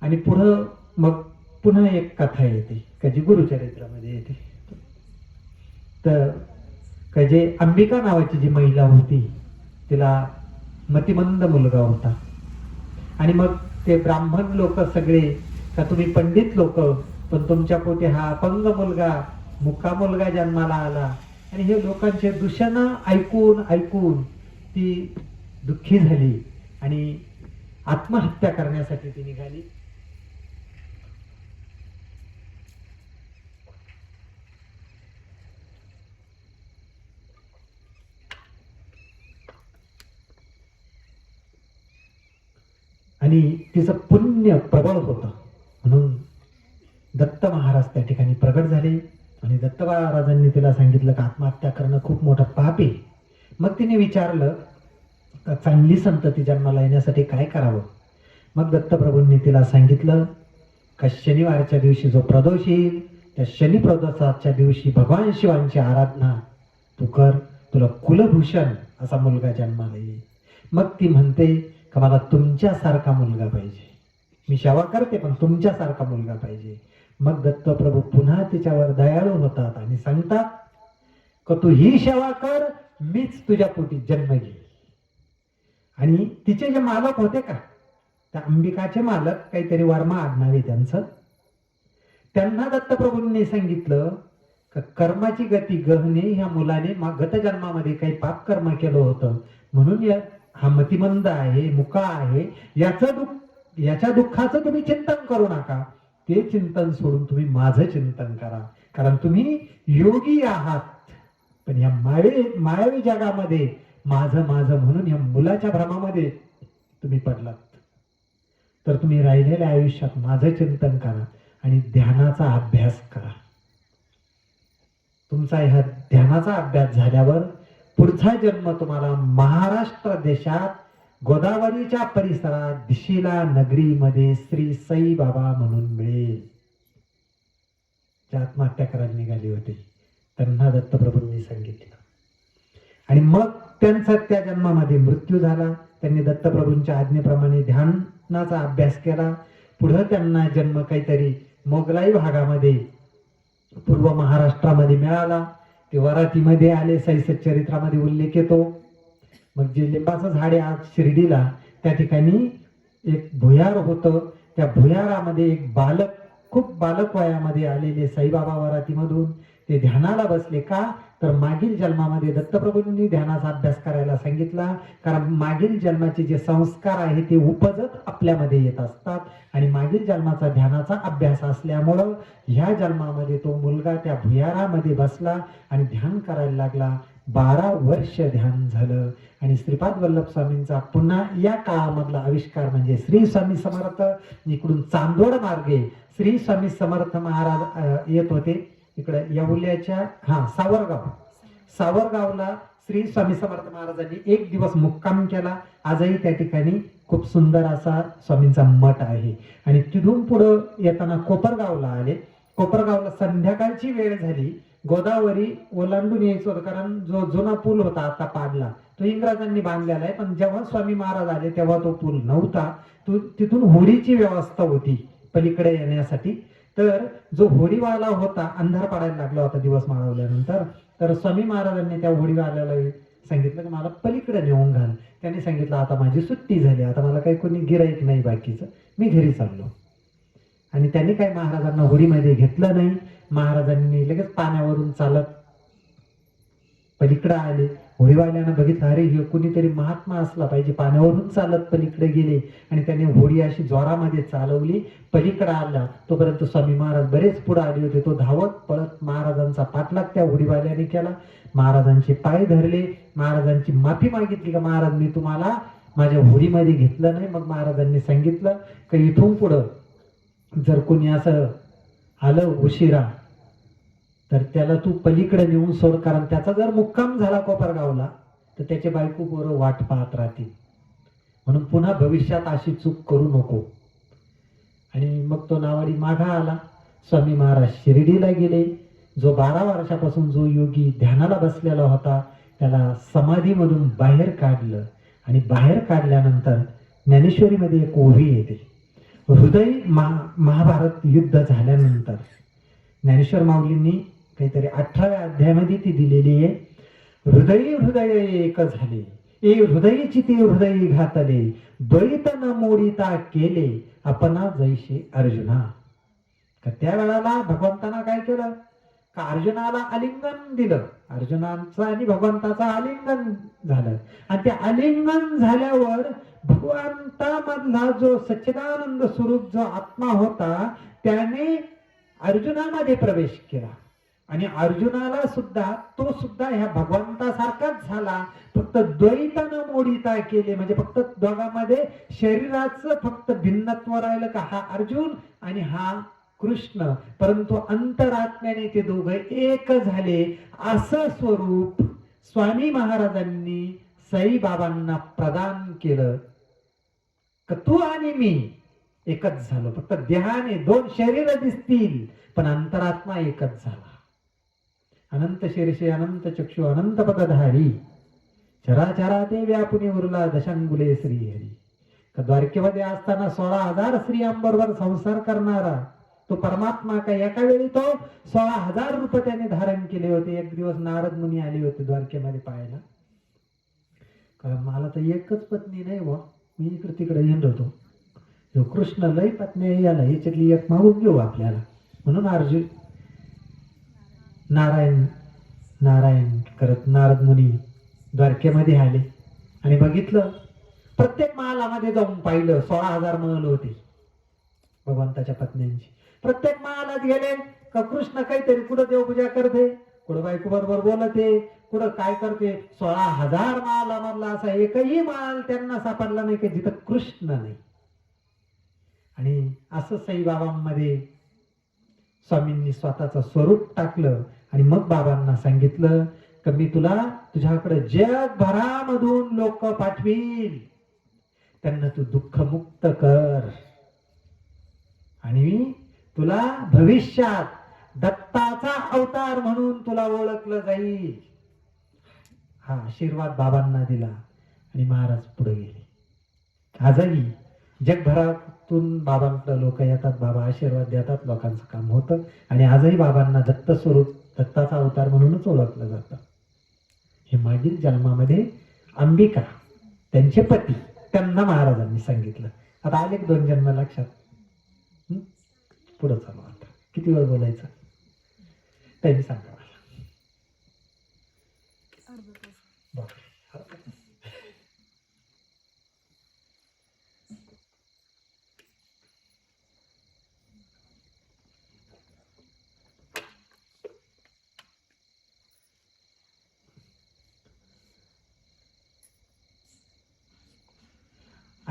आणि पुढं मग पुन्हा एक कथा येते का जी गुरुचरित्रामध्ये येते. तर का जे अंबिका नावाची जी महिला होती तिला मतिमंद मुलगा होता. आणि मग ते ब्राह्मण लोक सगळे का तुम्ही पंडित लोक, पण तुमच्या पोटी हा अपंग मुलगा, मुका मुलगा जन्माला आला. आणि हे लोकांचे दूषण ऐकून ऐकून ती दुःखी झाली आणि आत्महत्या करण्यासाठी ती निघाली. आणि तिचं पुण्य प्रबळ होतं म्हणून दत्त महाराज त्या ठिकाणी प्रगट झाले. आणि दत्त महाराजांनी तिला सांगितलं की आत्महत्या करणं खूप मोठं पाप आहे. मग तिने विचारलं का चांगली संतती जन्माला येण्यासाठी काय करावं. मग दत्तप्रभूंनी तिला सांगितलं का शनिवारच्या दिवशी जो प्रदोष येईल त्या शनी प्रदोषाच्या दिवशी भगवान शिवांची आराधना तू कर, तुला कुलभूषण असा मुलगा जन्माला येईल. मग ती म्हणते का मला तुमच्यासारखा मुलगा पाहिजे, मी सेवा करते पण तुमच्यासारखा मुलगा पाहिजे. मग दत्तप्रभू पुन्हा तिच्यावर दयाळू होतात आणि सांगतात का तू ही सेवा कर, मीच तुझ्या पोटी जन्म घेईल. आणि तिचे जे मालक होते का, त्या अंबिकाचे मालक काहीतरी वर्मा आडनावे त्यांचं, त्यांना दत्तप्रभूंनी सांगितलं का कर्माची गती गहने ह्या मुलाने गत जन्मामध्ये काही पाप कर्म केलं होतं म्हणून हा मतिमंद आहे, मुका आहे, याच्या दुःखाचं तुम्ही चिंतन करू नका. ते चिंतन सोडून तुम्ही माझं चिंतन करा, कारण तुम्ही योगी आहात. पण या मायावी जगामध्ये माझं माझं म्हणून या मुलाच्या भ्रमामध्ये तुम्ही पडलात. तर तुम्ही राहिलेल्या आयुष्यात माझं चिंतन करा आणि ध्यानाचा अभ्यास करा. तुमचा ह्या ध्यानाचा अभ्यास झाल्यावर पुढचा जन्म तुम्हाला महाराष्ट्र देशात गोदावरीच्या परिसरात दिशिला नगरीमध्ये श्री साई बाबा म्हणून मिळेल. जे आत्महत्या करायला निघाली होती त्यांना दत्तप्रभूंनी सांगितलं. आणि मग त्यांचा त्या जन्मामध्ये मृत्यू झाला. त्यांनी दत्तप्रभूंच्या आज्ञेप्रमाणे ध्यानाचा अभ्यास केला. पुढे त्यांना जन्म काहीतरी मोगलाई भागामध्ये पूर्व महाराष्ट्रामध्ये मिळाला. ते वरातीमध्ये आले, सैसत चरित्रामध्ये उल्लेख येतो. मग जे लिंबाचं झाड आहे आज शिर्डीला, त्या ठिकाणी एक भुयार होतं. त्या भुयारामध्ये एक बालक, खूप बालक वयामध्ये आलेले साईबाबा वरातीमधून ते ध्यानाला बसले. का तर मागील जन्मामध्ये दत्तप्रभूंनी ध्यानाचा अभ्यास करायला सांगितला, कारण मागील जन्माचे जे संस्कार आहे ते उपजत आपल्यामध्ये येत असतात आणि मागील जन्माचा ध्यानाचा अभ्यास असल्यामुळं ह्या जन्मामध्ये तो मुलगा त्या भुयारामध्ये बसला आणि ध्यान करायला लागला. 12 वर्ष ध्यान झालं आणि श्रीपाद वल्लभ स्वामींचा पुन्हा या काळामधला आविष्कार म्हणजे श्री स्वामी समर्थ इकडून चांदोड मार्गे श्री स्वामी समर्थ महाराज येत होते. इकडे येवल्याच्या सावरगावला श्री स्वामी समर्थ महाराजांनी एक दिवस मुक्काम केला. आजही त्या ठिकाणी खूप सुंदर असा स्वामींचा मठ आहे. आणि तिथून पुढे येताना कोपरगावला आले. कोपरगावला संध्याकाळची वेळ झाली. गोदावरी ओलांडून यायचं होतं, कारण जो जुना पूल होता आता पाडला, तो इंग्रजांनी बांधलेला आहे. पण जेव्हा स्वामी महाराज आले तेव्हा तो पूल नव्हता. तिथून होडीची व्यवस्था होती पलीकडे येण्यासाठी. तर जो होडीवाला होता, अंधार पडायला लागला होता दिवस माळवल्यानंतर, तर स्वामी महाराजांनी त्या होडीवाल्याला सांगितलं की मला पलीकडे नेऊन घाल. त्याने सांगितलं आता माझी सुट्टी झाली, आता मला काही कोणी गिराईक नाही बाकीचं, मी घरी चाललो. आणि त्यांनी काही महाराजांना होडीमध्ये घेतलं नाही. महाराजांनी लगेच पाण्यावरून चालत पलीकडे आले. होडीवाल्यानं बघितलं, अरे हे कुणीतरी महात्मा असला पाहिजे, पाण्यावरून चालत पलीकडे गेले आणि त्याने होडी अशी जोरामध्ये चालवली. पलीकडे आला तोपर्यंत स्वामी महाराज बरेच पुढे आले होते. तो धावत पळत महाराजांचा पाठलाग त्या होडीवाल्याने केला. महाराजांचे पाय धरले, महाराजांची माफी मागितली का महाराज मी तुम्हाला माझ्या होडीमध्ये घेतलं नाही. मग महाराजांनी सांगितलं की इथून पुढं जर कोणी असं आलं उशिरा तर त्याला तू पलीकडे नेऊन सोड, कारण त्याचा जर मुक्काम झाला कोपरगावला तर त्याचे बायको पोरं वाट पाहत राहतील, म्हणून पुन्हा भविष्यात अशी चूक करू नको. आणि मग तो नावाडी मागा आला. स्वामी महाराज शिर्डीला गेले. जो 12 वर्षापासून जो योगी ध्यानाला बसलेला होता त्याला समाधीमधून बाहेर काढलं. आणि बाहेर काढल्यानंतर ज्ञानेश्वरीमध्ये एक ओवी येते. हृदय महाभारत युद्ध झाल्यानंतर ज्ञानेश्वर माऊलींनी काहीतरी 18व्या अध्यायामध्ये ती दिलेली आहे. हृदय हृदय एक झाले, ए हृदयची ते हृदय घातले, द्वैत न मोडिता केले अपना जैसे अर्जुना. का त्या वेळाला भगवंतांना काय केलं का अर्जुनाला आलिंगन दिलं. अर्जुनाचं आणि भगवंताचं आलिंगन झालं. आणि ते आलिंगन झाल्यावर भगवंतामधला जो सच्चिदानंद स्वरूप जो आत्मा होता त्याने अर्जुनामध्ये प्रवेश केला. आणि अर्जुनाला सुद्धा तो सुद्धा ह्या भगवंतासारखाच झाला, फक्त द्वैत न मोडिता केले. म्हणजे फक्त दोघांमध्ये शरीराचं फक्त भिन्नत्व राहिलं का हा अर्जुन आणि हा कृष्ण, परंतु अंतरात्म्याने ते दोघं एक झाले. असं स्वरूप स्वामी महाराजांनी साईबाबांना प्रदान केलं का तू आणि मी एकच झालो. फक्त देहाने 2 शरीर दिसतील पण अंतरात्मा एकच झाला. अनंत शीर्षे अनंत चक्षु अनंत पदधारी, चराचरा ते व्यापुनी उरला दशांगुले श्रीहरी. द्वारकेमध्ये असताना 16,000 स्त्रियांबरोबर संसार करणारा तो परमात्मा काय एका वेळी तो 16,000 रूप त्याने धारण केले होते. एक दिवस नारद मुनी आले होते द्वारकेमध्ये पाहायला. मला तर एकच पत्नी नाही व मी इकडे तिकडे हिंडतो, जो कृष्ण लय पत्नी याला याच्यातली एक मागून घेऊ आपल्याला. म्हणून अर्जुन नारायण नारायण करत नारद मुनी द्वारकेमध्ये आले आणि बघितलं. प्रत्येक महालामध्ये जाऊन पाहिलं. 16,000 महल होते भगवंताच्या पत्न्यांची. प्रत्येक महालात गेले का कृष्ण काहीतरी कुठं देवपूजा करते, कुठं बायको बरोबर बोलते, कुठं काय करते. 16,000 महालामधला असा एकही महाल त्यांना सापडला नाही की जिथं कृष्ण नाही. आणि असं साईबाबांमध्ये स्वामींनी स्वतःचं स्वरूप टाकलं. आणि मग बाबांना सांगितलं की मी तुला तुझ्याकडे जगभरामधून लोक पाठवील, त्यांना तू दुःखमुक्त कर आणि मी तुला भविष्यात दत्ताचा अवतार म्हणून तुला ओळखलं जाईल. हा आशीर्वाद बाबांना दिला आणि महाराज पुढे गेले. आजही जगभरातून बाबांकडे लोक येतात, बाबा आशीर्वाद देतात, लोकांचं काम होतं. आणि आजही बाबांना दत्त स्वरूप दत्ताचा अवतार म्हणूनच ओळखलं जातं. हे मागील जन्मामध्ये अंबिका त्यांचे पती त्यांना महाराजांनी सांगितलं. आता आले 2 जन्म लक्षात. पुढे चालू. आता किती वेळ बोलायचं टाइम सांगा.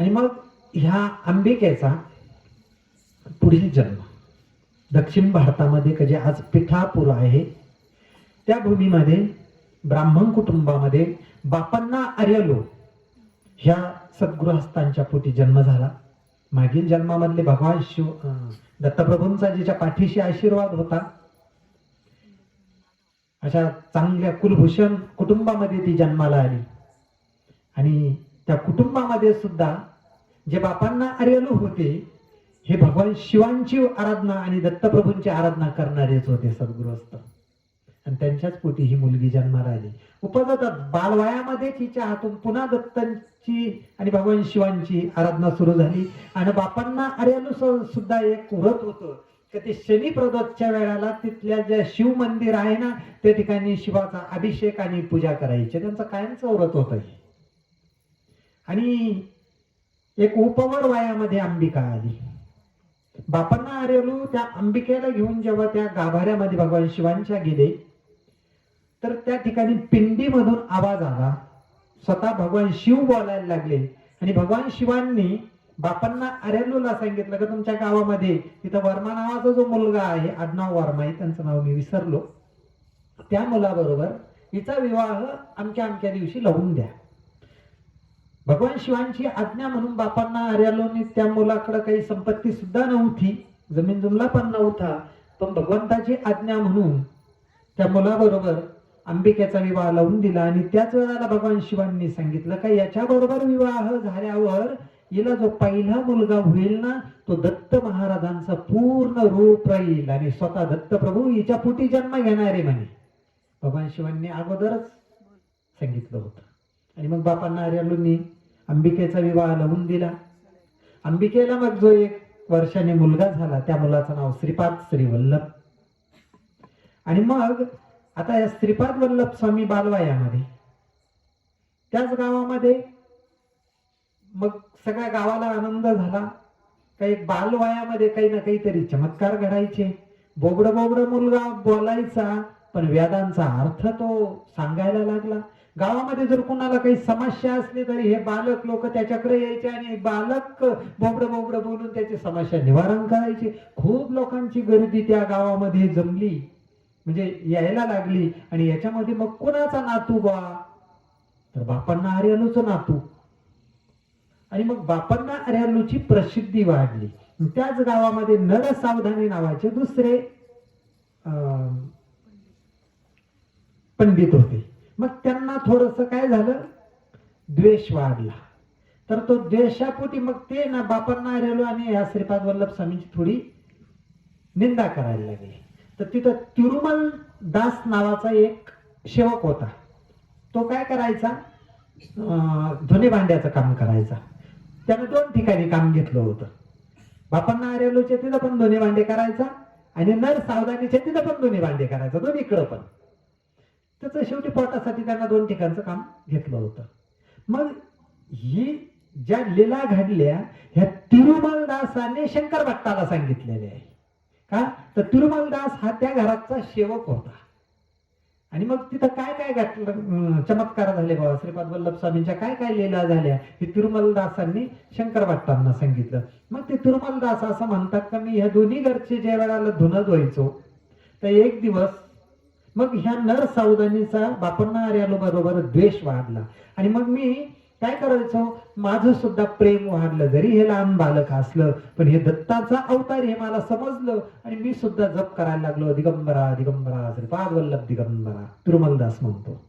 आणि मग ह्या अंबिकेचा पुढील जन्म दक्षिण भारतामध्ये जे आज पिठापूर आहे त्या भूमीमध्ये ब्राह्मण कुटुंबामध्ये बापन्ना आर्यलो ह्या सद्गृहस्थांच्या पोटी जन्म झाला. मागील जन्मामधले भगवान शिव दत्तप्रभूंचा जिच्या पाठीशी आशीर्वाद होता, अशा चांगल्या कुलभूषण कुटुंबामध्ये ती जन्माला आली. आणि त्या कुटुंबामध्ये सुद्धा जे बापांना आर्यलो होते हे भगवान शिवांची आराधना आणि दत्तप्रभूंची आराधना करणारेच होते सद्गृहस्थ. आणि त्यांच्याच पोटी ही मुलगी जन्माला आली. उपजतात बालवयामध्ये तिच्या हातून पुन्हा दत्तांची आणि भगवान शिवांची आराधना सुरू झाली. आणि बापांना आर्यलो सुद्धा एक व्रत होतं की ते शनी प्रदोषच्या वेळेला तिथल्या ज्या शिव मंदिर आहे ना त्या ठिकाणी शिवाचा अभिषेक आणि पूजा करायचे. त्यांचं कायमचं व्रत होतं. आणि एक उपवर वयामध्ये अंबिका आली. बापांना आर्यलो त्या अंबिकेला घेऊन जेव्हा त्या गाभाऱ्यामध्ये भगवान शिवांच्या गेले तर त्या ठिकाणी पिंडीमधून आवाज आला. स्वतः भगवान शिव बोलायला लागले. आणि भगवान शिवांनी बापांना आर्यलोला सांगितलं की तुमच्या गावामध्ये तिथं वर्मा नावाचा जो मुलगा आहे, आडनाव वर्मा आहे, त्यांचं नाव मी विसरलो, त्या मुलाबरोबर हिचा विवाह अमक्या अमक्या दिवशी लावून द्या. भगवान शिवांची आज्ञा म्हणून बापांना आर्यलोनी त्या मुलाकडे काही संपत्ती सुद्धा नव्हती, जमीन जुमला पण नव्हता, पण भगवंताची आज्ञा म्हणून त्या मुलाबरोबर अंबिकेचा विवाह लावून दिला. आणि त्याच वेळेला भगवान शिवांनी सांगितलं का याच्या बरोबर विवाह झाल्यावर हिला जो पहिला मुलगा होईल ना तो दत्त महाराजांचा पूर्ण रूप राहील आणि स्वतः दत्तप्रभू हिच्या पोटी जन्म घेणार आहे म्हणे. भगवान शिवांनी अगोदरच सांगितलं होतं. आणि मग बापांना आर्यलोंनी अंबिकेचा विवाह लावून दिला. अंबिकेला मग जो 1 वर्षाने मुलगा झाला त्या मुलाचं नाव श्रीपाद श्रीवल्लभ. आणि मग आता या श्रीपाद वल्लभ स्वामी बालवयामध्ये त्याच गावामध्ये मग सगळ्या गावाला आनंद झाला. काही बालवयामध्ये काही ना काहीतरी चमत्कार घडायचे. बोबड मुलगा बोलायचा पण वेदांचा अर्थ तो सांगायला लागला. गावामध्ये जर कोणाला काही समस्या असली तरी हे बालक लोक त्याच्याकडे यायचे आणि बालक बोबड बोलून त्याची समस्या निवारण करायची. खूप लोकांची गर्दी त्या गावामध्ये जमली, म्हणजे यायला लागली. आणि याच्यामध्ये मग कोणाचा नातू बा तर बापांना आर्यलोचं नातू. आणि मग बापांना आर्यलोची प्रसिद्धी वाढली. त्याच गावामध्ये नर सावधानी नावाचे दुसरे पंडित होते. मग त्यांना थोडस काय झालं, द्वेष वाढला. तर तो द्वेषापोटी मग ते ना बापांना आर्यलो आणि या श्रीपाद वल्लभ स्वामींची थोडी निंदा करायला लागली. तर तिथं तिरुमल दास नावाचा एक सेवक होता. तो काय करायचा, धुणे भांड्याचं काम करायचा. त्यानं 2 ठिकाणी काम घेतलं होतं. बापांना आर्यलोच्या तिथं पण धुणे भांडे करायचा आणि नर सावधानीच्या तिथं पण धुणे भांडे करायचा, दोन्हीकडं पण. त्याचं शेवटी पोटासाठी त्यांना 2 ठिकाणचं काम घेतलं होतं. मग ही ज्या लीला घडल्या ह्या तिरुमल दासाने शंकर भट्टाला सांगितलेले आहे. का तर तिरुमल दास हा त्या घराचा सेवक होता. आणि मग तिथं काय काय घडलं, चमत्कार झाले बाबा श्रीपाद वल्लभ स्वामींच्या काय काय लीला झाल्या हे तिरुमल दासांनी शंकर भट्टांना सांगितलं. मग ते तिरुमल दास असं म्हणतात का मी ह्या दोन्ही घरचे ज्या वेळेला धुणं धुवायचो तर एक दिवस मग ह्या नर सावधानीचा बापांना आर्यलो बरोबर द्वेष वाढला. आणि मग मी काय करायचो, माझं सुद्धा प्रेम वाढलं. जरी हे लहान बालक असलं पण हे दत्ताचा अवतार हे मला समजलं आणि मी सुद्धा जप करायला लागलो. दिगंबरा दिगंबरा श्रीपाद वल्लभ दिगंबरा तिरुमलदास म्हणतो.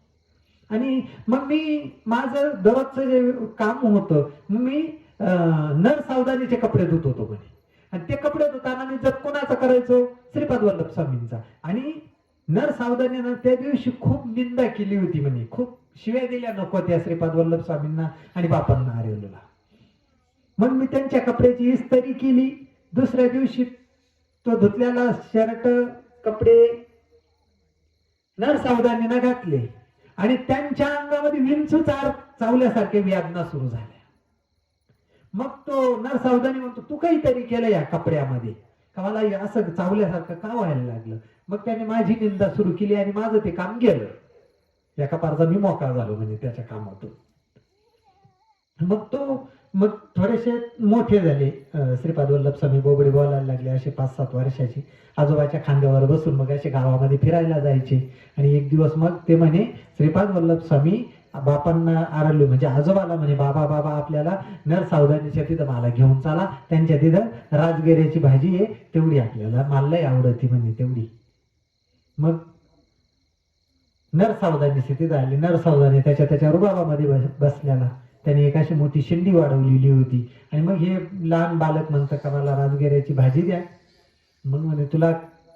आणि मग मी माझं दररोजचं जे काम होतं मी नर सावधानीचे कपडे धुत होतो म्हणे. आणि ते कपडे धुताना मी जप कोणाचा करायचो, श्रीपाद वल्लभ स्वामींचा. आणि नर सावधानीनं त्या दिवशी खूप निंदा केली होती म्हणे, खूप शिव्या दिल्या नको त्या श्रीपाद वल्लभ स्वामींना आणि बापांना आर्यलोला. मग मी त्यांच्या कपड्याची इस्त्री केली. दुसऱ्या दिवशी तो धुतलेला शर्ट कपडे नर सावधानीनं घातले आणि त्यांच्या अंगामध्ये विंचू चावल्यासारखे वेदना सुरू झाल्या. मग तो नर सावधानी म्हणतो तू काहीतरी केलं या कपड्यामध्ये का, मला असं चावल्यासारखं का व्हायला लागलं. मग त्याने माझी निंदा सुरू केली आणि माझं ते काम गेलं. एका पारचा मी मोकळा झालो म्हणजे त्याच्या कामातून. मग तो मग थोडेसे मोठे झाले. श्रीपाद वल्लभ स्वामी बोबडे बोलायला लागले, असे 5-7 वर्षाचे. आजोबाच्या खांद्यावर बसून मग असे गावामध्ये फिरायला जायचे. आणि एक दिवस मग ते म्हणे, श्रीपाद वल्लभ स्वामी बापांना आरडलो, म्हणजे आजोबाला म्हणे, बाबा बाबा आपल्याला नर सावधानीच्या तिथं मला घेऊन चला, त्यांच्या तिथं राजगिऱ्याची भाजी आहे, तेवढी आपल्याला मला लय आवडती म्हणे तेवढी. मग नर सावधानीची तिथं आली. नर सावधानी त्याच्या रुबाबामध्ये बसलेला. त्याने एक अशी मोठी शेंडी वाढवलेली होती. आणि मग हे लहान बालक म्हणतं का मला राजगिऱ्याची भाजी द्या. मग म्हणे तुला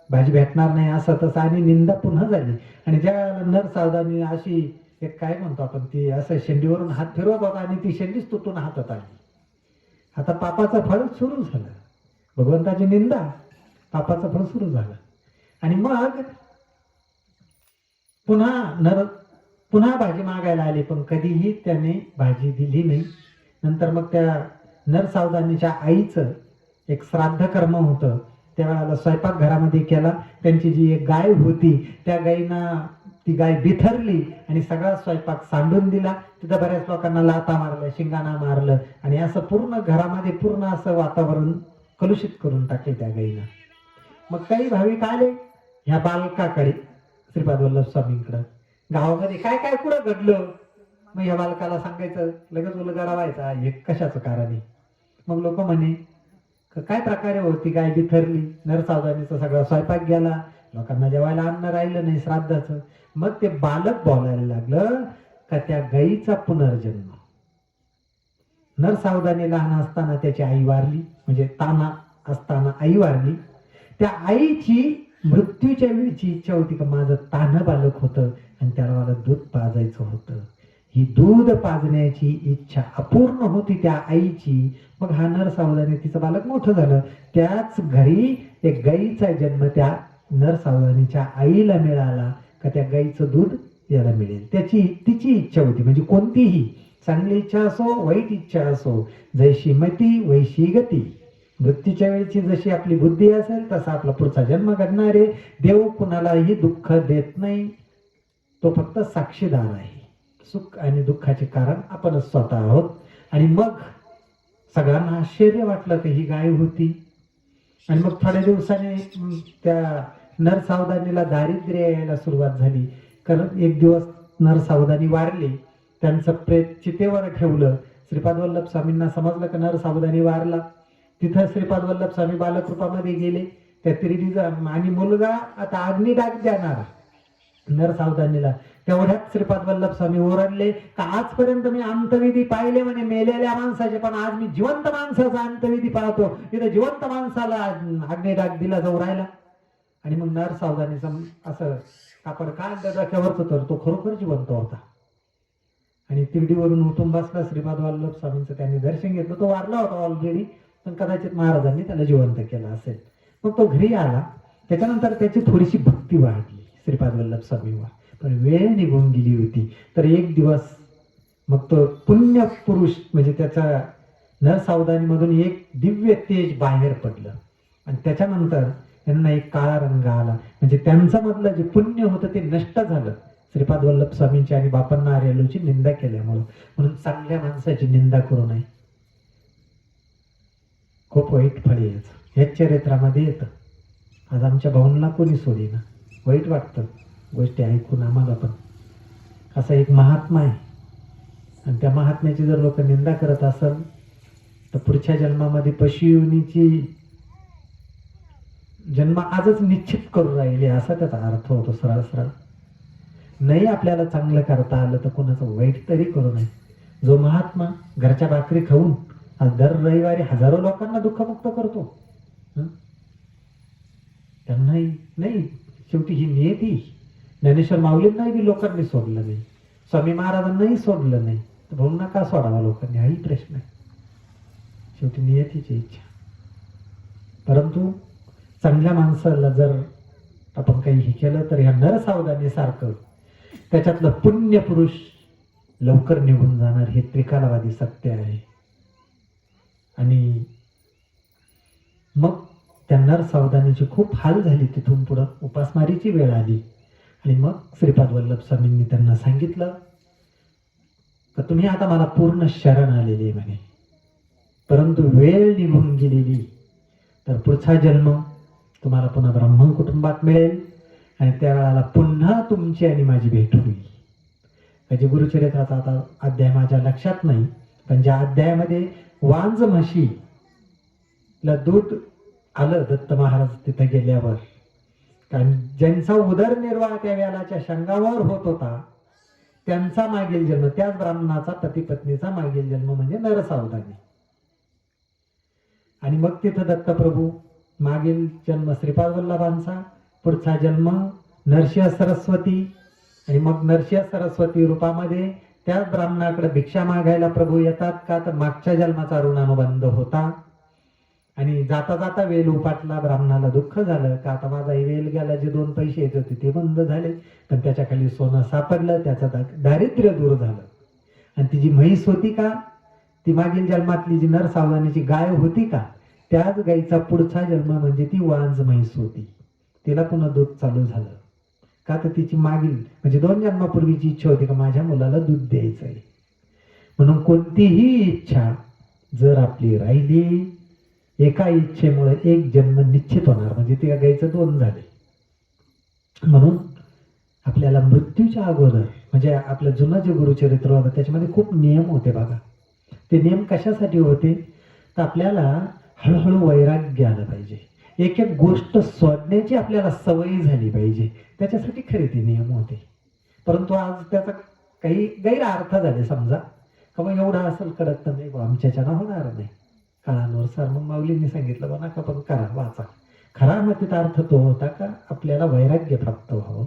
भाजी भेटणार नाही असं तसं, आणि निंदा पुन्हा झाली. आणि ज्या नर सावधानी अशी एक काय म्हणतो आपण, ती असं शेंडीवरून हात फिरवत होता आणि ती शेंडीच तुटून हातात आली. आता पापाचं फळ सुरू झालं. भगवंताची निंदा, पापाचं फळ सुरू झालं. आणि मग पुन्हा भाजी मागायला आली, पण कधीही त्याने भाजी दिली नाही. नंतर मग त्या नरसावधानीच्या आईचं एक श्राद्ध कर्म होतं. त्यावेळेला स्वयंपाक घरामध्ये केला. त्यांची जी एक गाय होती, त्या गायीनं ती गाय बिथरली आणि सगळा स्वयंपाक सांडून दिला. तिथं बऱ्याच लोकांना लाथा मारल्या, शिंगाणा मारलं, आणि असं पूर्ण घरामध्ये पूर्ण असं वातावरण कलुषित करून टाकले त्या गायीनं. मग काही भाविक आले ह्या बालकाकडे, श्रीपाद वल्लभ स्वामींकडं, गावामध्ये काय काय कुठं घडलं. मग या बालकाला सांगायचं, लगेच उलगडा व्हायचा, हे कशाचं कारण आहे. मग लोक म्हणे काय प्रकारे होती, गाय बिथरली, नरसावधानीचा सगळा स्वयंपाक गेला, लोकांना जेवायला अन्न राहिलं नाही श्राद्धाचं. मग ते बालक बोलायला लागलं का त्या गायीचा पुनर्जन्म. नरसावधानी लहान असताना त्याची आई वारली, म्हणजे ताना असताना आई वारली. त्या आईची मृत्यूच्या वेळीची इच्छा होती का माझं तान्ह बालक होतं आणि त्याला मला दूध पाजायचं होतं. ही दूध पाजण्याची इच्छा अपूर्ण होती त्या आईची. मग हा नरसावधानी, तिचं बालक मोठं झालं. त्याच घरी एक गाईचा जन्म त्या नरसावधानीच्या आईला मिळाला का त्या गाईचं दूध याला मिळेल, तिची इच्छा होती. म्हणजे कोणतीही चांगली इच्छा असो, वाईट इच्छा असो, जैशी मती वैशी गती. मृत्यूच्या वेळची जशी आपली बुद्धी असेल तसा आपला पुढचा जन्म घडणार आहे. देव कुणालाही दुःख देत नाही, तो फक्त साक्षीदार आहे. सुख आणि दुःखाचे कारण आपणच स्वतः आहोत. आणि मग सगळ्यांना आश्चर्य वाटलं की ही गाय होती. आणि मग थोड्या दिवसाने त्या नरसावधानीला दारिद्र्य यायला सुरुवात झाली. कारण एक दिवस नरसावधानी वारली, त्यांचं प्रेत चितेवर ठेवलं. श्रीपाद वल्लभ स्वामींना समजलं की नरसावधानी वारला. तिथं श्रीपाद वल्लभ स्वामी बालकृपामध्ये गेले. त्या तिरडीचा आणि मुलगा आता अग्निडाग देणार नरसावधानीला. तेवढ्यात श्रीपाद वल्लभ स्वामी ओरडले का आजपर्यंत मी अंतविधी पाहिले म्हणे मेलेल्या माणसाचे, पण आज मी जिवंत माणसाचा अंतविधी पाहतो. तिथं जिवंत माणसाला अग्निडाग दिला जाऊ राहिला. आणि मग नरसावधानीचा असं कापड काढलं डोक्यावरच, तर तो खरोखर जिवंत होता. आणि तिरडीवरून उठून बसला. श्रीपाद वल्लभ स्वामींचं त्यांनी दर्शन घेतलं. तो वारला होता ऑलरेडी, पण कदाचित महाराजांनी त्याला जिवंत केलं असेल. मग तो घरी आला. त्याच्यानंतर त्याची थोडीशी भक्ती वाढली श्रीपाद वल्लभ स्वामींवर, पण वेळ निघून गेली होती. तर एक दिवस मग तो पुण्य पुरुष, म्हणजे त्याचा नरसावधानीमधून एक दिव्य तेज बाहेर पडलं. आणि त्याच्यानंतर त्यांना एक काळा रंग आला. म्हणजे त्यांचं मधलं जे पुण्य होतं ते नष्ट झालं श्रीपाद वल्लभ स्वामींची आणि बापन्ना आर्यालूची निंदा केल्यामुळं. म्हणून चांगल्या माणसाची निंदा करू नये, खूप वाईट फळ यायचं. हेच चरित्रामध्ये येतं. आज आमच्या भाऊंना कोणी सोडीना, वाईट वाटतं गोष्टी ऐकून आम्हाला. पण असा एक महात्मा आहे, आणि त्या महात्म्याची जर लोक निंदा करत असेल तर पुढच्या जन्मामध्ये पशुयोनीची जन्म आजच निश्चित करून राहिले, असा त्याचा अर्थ होतो सरळ सरळ. नाही आपल्याला चांगलं करता आलं तर कोणाचं वाईट तरी करू नये. जो महात्मा घरच्या भाकरी खाऊन आज दर रविवारी हजारो लोकांना दुःखमुक्त करतो, त्यांनाही नाही, शेवटी ही नियती. ज्ञानेश्वर माऊलींनाही बी लोकांनी सोडलं नाही, स्वामी महाराजांनाही सोडलं नाही, तर भाऊंना का सोडावा लोकांनी, हाही प्रश्न आहे. शेवटी नियतीची इच्छा. परंतु चांगल्या माणसाला जर आपण काही हे केलं तर ह्या नरसावधानी सारखं त्याच्यातलं पुण्य पुरुष लवकर निघून जाणार, हे त्रिकालवादी सत्य आहे. आणि मग त्या नरसावधानीची खूप हाल झाली. तिथून पुढं उपासमारीची वेळ आली. आणि मग श्रीपाद वल्लभ स्वामींनी त्यांना सांगितलं का तुम्ही आता मला पूर्ण शरण आलेले म्हणे, परंतु वेळ निघून गेलेली तर पुढचा जन्म तुम्हाला पुन्हा ब्राह्मण कुटुंबात मिळेल आणि त्यावेळेला पुन्हा तुमची आणि माझी भेट होईल. त्याचे गुरुचरित्राचा आता अध्याय माझ्या लक्षात नाही, पण ज्या अध्यायामध्ये वांज म्हशीला दूध आलं दत्त महाराज तिथे गेल्यावर, कारण ज्यांचा उदरनिर्वाह त्या वेलाच्या शंगावर होत होता त्यांचा मागील जन्म, त्याच ब्राह्मणाचा पती पत्नीचा मागील जन्म म्हणजे नरसावधानी. आणि मग तिथं दत्तप्रभू मागील जन्म श्रीपाद वल्लभांचा, पुढचा जन्म नरसिंह सरस्वती, आणि मग नरसिंह सरस्वती रूपामध्ये त्याच ब्राह्मणाकडे भिक्षा मागायला प्रभू येतात का तर मागच्या जन्माचा ऋणानुबंध होता. आणि जाता जाता वेल उपाटला, ब्राह्मणाला दुःख झालं का आता माझा वेल गेला, जे 2 पैसे येत होते ते बंद झाले, पण त्याच्या खाली सोनं सापडलं, त्याचं दारिद्र्य दूर झालं. आणि ती जी म्हैस होती का, ती मागील जन्मातली जी नरसावधानीची गाय होती का, त्याच गायीचा पुढचा जन्म म्हणजे ती वांज म्हैस होती. तिला पुन्हा दूध चालू झालं का तर तिची मागील म्हणजे 2 जन्मापूर्वीची इच्छा होती का माझ्या मुलाला दूध द्यायचं आहे. म्हणून कोणतीही इच्छा जर आपली राहिली, एका इच्छेमुळे 1 जन्म निश्चित होणार, म्हणजे त्या गायीचं 2 झाले. म्हणून आपल्याला मृत्यूच्या अगोदर म्हणजे आपलं जुनं जे गुरुचरित्र होतं त्याच्यामध्ये खूप नियम होते बघा. ते नियम कशासाठी होते तर आपल्याला हळूहळू वैराग्य आलं पाहिजे, एक एक गोष्ट सोडण्याची आपल्याला सवय झाली पाहिजे, त्याच्यासाठी खरे ते नियम होते. परंतु आज त्याचा काही गैरअर्थ झाले, समजा का मग एवढा असेल करत तर नाही, आमच्याच्यानं होणार नाही काळानुसार. मग माऊलींनी सांगितलं बघा का पण करा, वाचा. खरा मतीत अर्थ तो होता का आपल्याला वैराग्य प्राप्त व्हावं,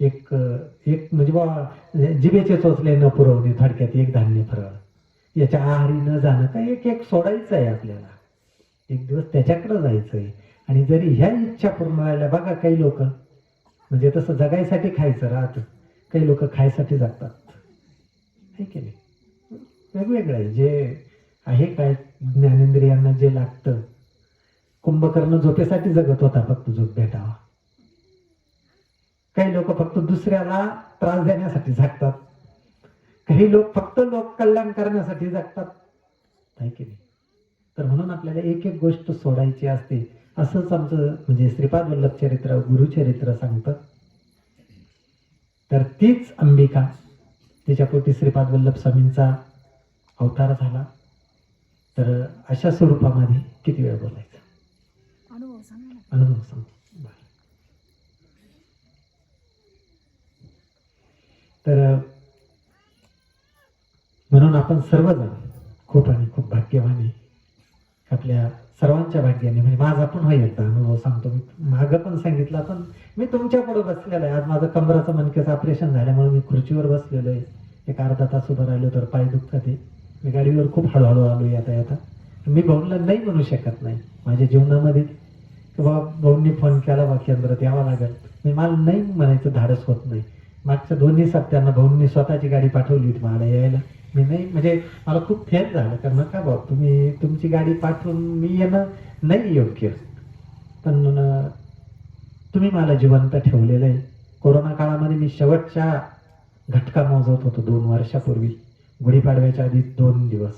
एक एक म्हणजे बाबा जिभेचे चोचले न पुरवणे, थडक्यात एक धान्य फरळ, याच्या आहारी न जाणं, का एक एक सोडायचं आहे आपल्याला, एक दिवस त्याच्याकडे जायचं आहे. आणि जरी ह्या इच्छा पूर्ण व्हायला बघा, काही लोक म्हणजे तसं जगायसाठी खायचं राहतं, काही लोक खायसाठी जगतात, आहे की नाही. वेगवेगळं आहे जे आहे. काय ज्ञानेंद्रियांना जे लागतं, कुंभकर्ण झोपेसाठी जगत होता, फक्त झोप भेटावा. काही लोक फक्त दुसऱ्याला त्रास देण्यासाठी जगतात, काही लोक फक्त लोक कल्याण करण्यासाठी जगतात, आहे की नाही. तर म्हणून आपल्याला एक एक गोष्ट सोडायची असते. असंच आमचं म्हणजे श्रीपाद वल्लभ चरित्र गुरुचरित्र सांगतं. तर तीच अंबिका, तिच्या पोटी श्रीपाद वल्लभ स्वामींचा अवतार झाला. तर अशा स्वरूपामध्ये किती वेळ बोलायचा, अनुभव सांग. तर म्हणून आपण सर्वजण खूप आणि खूप भाग्यवान आहे. आपल्या सर्वांच्या भाग्याने, म्हणजे माझा पण होईल एकदा अनुभव सांगतो. मी मागं पण सांगितलं, पण मी तुमच्या पुढे बसलेलो आहे. आज माझं कमराचं मणक्याचं ऑपरेशन झाल्यामुळे मी खुर्चीवर बसलेलो आहे. एक अर्धा तास उभं राहिलो तर पाय दुखतात आहे. मी गाडीवर खूप हळूहळू आलो येता. मी भाऊंना नाही म्हणू शकत नाही माझ्या जीवनामध्ये किंवा भाऊंनी फोन केला बा केंद्रात यावं लागेल, मी मला नाही म्हणायचं धाडस होत नाही. मागच्या 2 सप्त्यांना भाऊंनी स्वतःची गाडी पाठवली होती मला यायला. मी नाही म्हणजे मला खूप फेल झालं, कारण नका भाऊ तुम्ही तुमची गाडी पाठवून मी येणं नाही योग्य, पण तुम्ही मला जिवंत ठेवलेलं आहे. कोरोना काळामध्ये मी शेवटच्या घटका मोजत होतो 2 वर्षापूर्वी, गुढीपाडव्याच्या आधी 2 दिवस,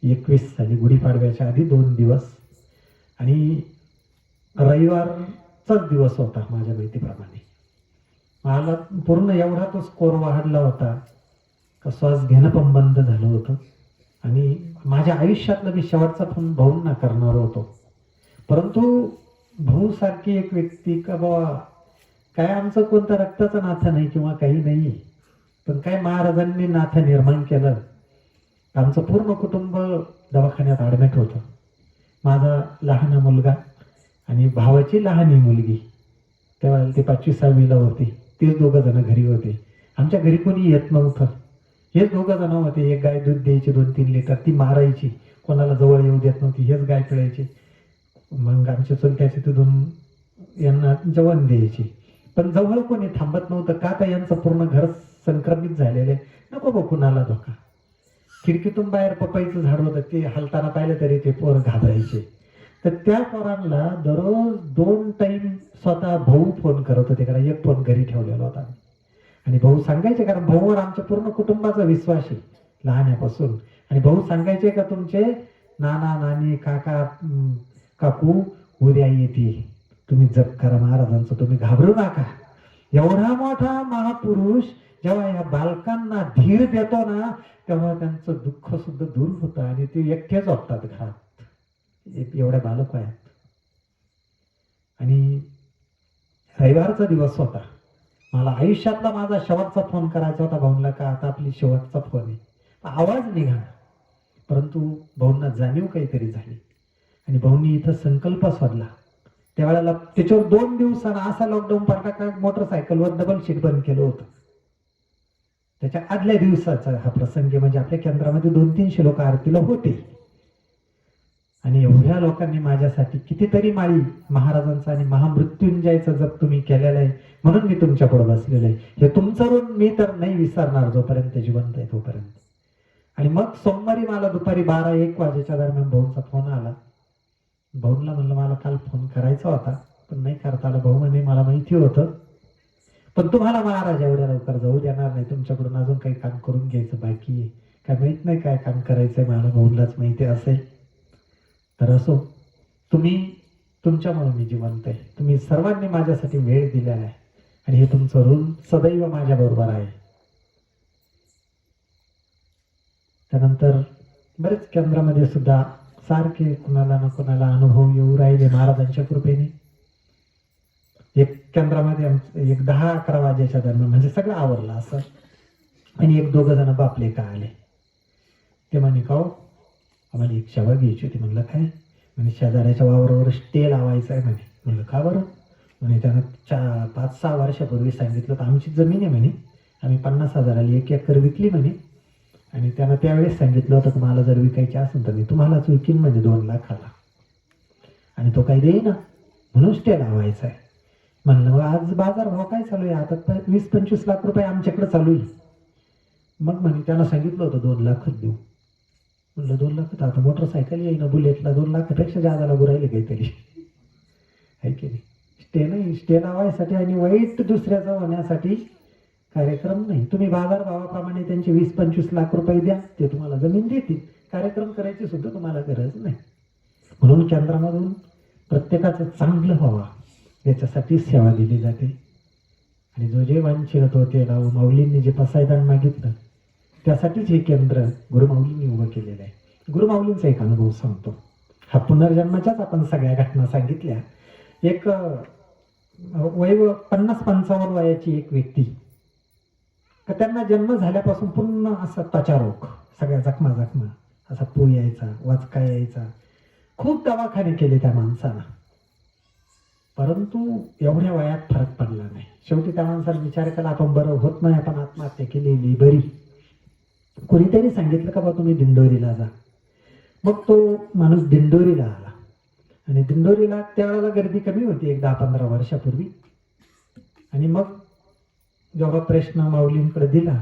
21 साली गुढीपाडव्याच्या आधी 2 दिवस, आणि रविवारचाच दिवस होता माझ्या माहितीप्रमाणे. मला पूर्ण एवढा तो स्कोर वाढला होता का श्वास घेणं पण बंद झालं होतं. आणि माझ्या आयुष्यातलं मी शेवटचा फोन भाऊंना करणार होतो, परंतु भाऊ सारखी एक व्यक्ती का बाबा काय आमचं कोणतं रक्ताचं नातं नाही किंवा काही नाही, पण काय महाराजांनी नातं निर्माण केलं. आमचं पूर्ण कुटुंब दवाखान्यात ॲडमिट होतं. माझा लहान मुलगा आणि भावाची लहानी मुलगी, त्यावेळेला ती 5वी-6वीला होती. तेच 2 जण घरी होते. आमच्या घरी कोणी येत नव्हतं. हेच 2 जण होते. एक गाय दूध द्यायची 2-3 लिटर, ती मारायची, कोणाला जवळ येऊ देत नव्हती. हेच गाय पिळायची. मग आमच्या चुलत्याची तिथून यांना जेवण द्यायची. पण जवळ कोणी थांबत नव्हतं का तर यांचं पूर्ण घर संक्रमित झालेलं आहे, नको बघ कुणाला धोका. खिडकीतून बाहेर पपईचं झाड होतं, ते हलताना पाहिलं तरी ते पोर घाबरायचे. तर त्या पोरांना दररोज 2 टाइम स्वतः भाऊ फोन करत होते, कारण एक फोन घरी ठेवलेला होता. आणि भाऊ सांगायचे, कारण भाऊवर आमच्या पूर्ण कुटुंबाचा विश्वास आहे लहान्यापासून. आणि भाऊ सांगायचे का तुमचे नाना नानी काका काकू उद्या येतील, तुम्ही जप करा महाराजांचं, तुम्ही घाबरू नका. एवढा मोठा महापुरुष जेव्हा या बालकांना धीर देतो ना, तेव्हा त्यांचं दुःख सुद्धा दूर होतं आणि ते एकटेच वाटतात घरात. एवढ्या बालक आहेत. आणि रविवारचा दिवस होता. मला आयुष्यातला माझा शेवटचा फोन करायचा होता भाऊंना, का आता आपली शेवटचा फोन आहे. आवाज निघाला, परंतु भाऊंना जाणीव काहीतरी झाली आणि भाऊंनी इथं संकल्प सोडला. त्यावेळेला त्याच्यावर 2 दिवसांना असा लॉकडाऊन पडला का मोटरसायकलवर डबल शीट बंद केलं होतं. त्याच्या आदल्या दिवसाचा हा प्रसंग, म्हणजे आपल्या केंद्रामध्ये 200-300 लोक आरतीला होते. आणि एवढ्या लोकांनी माझ्यासाठी कितीतरी माळी महाराजांचा आणि महामृत्युंजयचा जप तुम्ही केलेला आहे, म्हणून मी तुमच्या पुढे बसलेलो आहे. हे तुमचं ऋण मी तर नाही विसरणार जोपर्यंत जिवंत आहे तोपर्यंत. आणि मग सोमवारी मला दुपारी 12-1 वाजेच्या दरम्यान भाऊंचा फोन आला. भाऊंना म्हणलं मला काल फोन करायचा होता पण नाही करता आला. भाऊ म्हणे मला माहिती होतं, पण तुम्हाला महाराज एवढ्या लवकर जाऊ देणार नाही, तुमच्याकडून अजून काही काम करून घ्यायचं बाकी आहे. काय माहित नाही काय काम करायचंय मला, भाऊंलाच माहिती असेल. तर असो, तुम्ही तुमच्यामुळे मी जिवंत आहे. तुम्ही सर्वांनी माझ्यासाठी वेळ दिलेला आहे आणि हे तुमचं ऋण सदैव माझ्या बरोबर आहे. त्यानंतर बरेच केंद्रामध्ये सुद्धा सारखे कुणाला ना कुणाला अनुभव येऊ राहिले महाराजांच्या कृपेने. एक केंद्रामध्ये एक 10-11 वाजेच्या दरम्यान म्हणजे सगळं आवरलं असं, आणि 1-2 जण बापले का आले. ते म्हणे का आम्हाला एक सेवा घ्यायची होती. म्हणलं काय? म्हणजे शेजाऱ्याच्या वावरावर स्टे लावायचा आहे म्हणे. म्हणलं का बरं? म्हणे त्यानं 5-6 वर्षापूर्वी सांगितलं तर आमची जमीन आहे म्हणे, आम्ही 50,000ला 1 एकर विकली म्हणे, आणि त्यानं त्यावेळेस सांगितलं होतं की मला जर विकायची असेल तर मी तुम्हालाच विकीन म्हणजे 2 लाखाला, आणि तो काही देईना, म्हणून स्टे लावायचा आहे. म्हणलं मग आज बाजार भाव काय चालू आहे? आता 20-25 लाख रुपये आमच्याकडे चालू आहे. मग म्हणे त्यानं सांगितलं होतं 2 लाखच देऊ. म्हणलं 2 लाखात आता मोटरसायकल येईना, बुलेटला 2 लाखापेक्षा जादा लागू राहिले काहीतरी, आहे की नाही? स्टे नाही, स्टे लावायसाठी आणि वाईट दुसऱ्याचा होण्यासाठी कार्यक्रम नाही. तुम्ही बाजार भावाप्रमाणे त्यांचे 20-25 लाख रुपये द्या, ते तुम्हाला जमीन देतील. कार्यक्रम करायची सुद्धा तुम्हाला गरज नाही. म्हणून केंद्रामधून प्रत्येकाचं चांगलं व्हावा याच्यासाठी सेवा दिली जाते. आणि जो जे वांछित होते राहू माऊलींनी जे पसायदान मागितलं त्यासाठीच हे केंद्र गुरुमाऊलींनी उभं केलेलं आहे. गुरुमाऊलींचा एक अनुभव सांगतो. हा पुनर्जन्माच्याच आपण सगळ्या घटना सांगितल्या. एक वय 50-55 वयाची एक व्यक्ती, तर त्यांना जन्म झाल्यापासून पूर्ण असा त्वचा रोग, सगळ्या जखमा असा पू यायचा, वाचका यायचा. खूप दवाखाने केले त्या माणसाला, परंतु एवढ्या वयात फरक पडला नाही. शेवटी त्या माणसाला विचार केला आपण बरं होत नाही, आपण आत्महत्या केलेली बरी. कोणीतरी सांगितलं का बा तुम्ही दिंडोरीला जा. मग तो माणूस दिंडोरीला आला, आणि दिंडोरीला त्यावेळेला गर्दी कमी होती एक 10-15 वर्षापूर्वी. आणि मग जेव्हा प्रश्न माऊलींकडे दिला,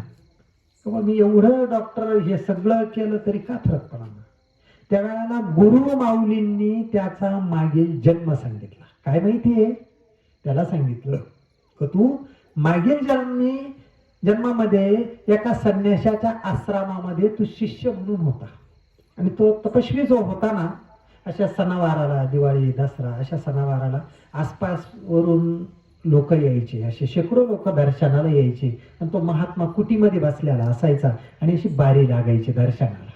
तेव्हा मी एवढं डॉक्टर हे सगळं केलं तरी का फरक पडला. त्यावेळेला गुरु माऊलींनी त्याचा मागील जन्म सांगितला. काय माहितीये? त्याला सांगितलं की तू मागील जन्मामध्ये एका संन्याशाच्या आश्रमामध्ये तू शिष्य म्हणून होता, आणि तो तपस्वी जो होता ना, अशा सणावाराला, दिवाळी दसरा अशा सणावाराला आसपास वरून लोक यायचे, असे शेकडो लोक दर्शनाला यायचे, आणि तो महात्मा कुटीमध्ये बसलेला असायचा आणि अशी बारी लागायची दर्शनाला.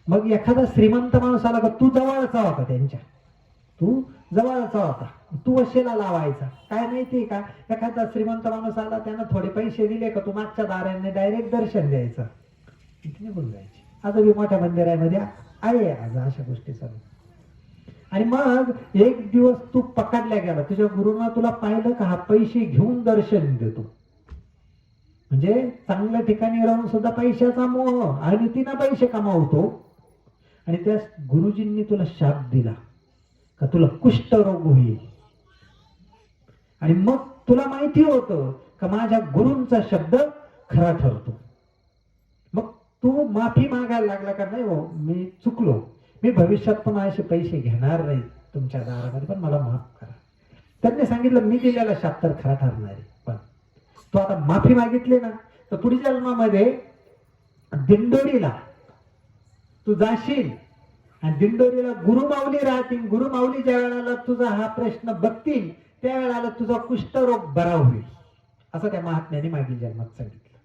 मग एखादा श्रीमंत माणूस आला का तू जवळचा होता, त्यांच्या तू जवळचा होता, तू वशेला लावायचा. काय माहितीये का, एखादा श्रीमंत माणूस आला त्यानं थोडे पैसे दिले का तू मागच्या दाराने डायरेक्ट दर्शन द्यायचं, निघून जायचे. आता मी मोठ्या मंदिरामध्ये आहे आज अशा गोष्टी चालू. आणि मग एक दिवस तू पकडल्या गेला, तुझ्या गुरुना तुला पाहिलं का हा पैसे घेऊन दर्शन देतो, म्हणजे चांगल्या ठिकाणी राहून सुद्धा पैशाचा मोह, आणि तिनं पैसे कमावतो. आणि त्या गुरुजींनी तुला शाप दिला का तुला कुष्ठरोग होईल, आणि मग तुला माहिती होतं का माझ्या गुरूंचा शब्द खरा ठरतो. मग तू माफी मागायला लागला का नाही हो मी चुकलो, मी भविष्यात पण असे पैसे घेणार नाही तुमच्या दारामध्ये, पण मला माफ करा. त्यांनी सांगितलं मी दिलेला शाप तर खरा ठरणार आहे, पण तो आता माफी मागितली ना तर पुढच्या जन्मामध्ये दिंडोरीला तू जाशील आणि दिंडोरीला गुरुमाऊली राहतील. गुरुमाऊली ज्या वेळेला तुझा हा प्रश्न बघतील त्यावेळेला तुझा कुष्ठरोग बरा होईल, असं त्या महात्म्याने मागील जन्मात सांगितलं.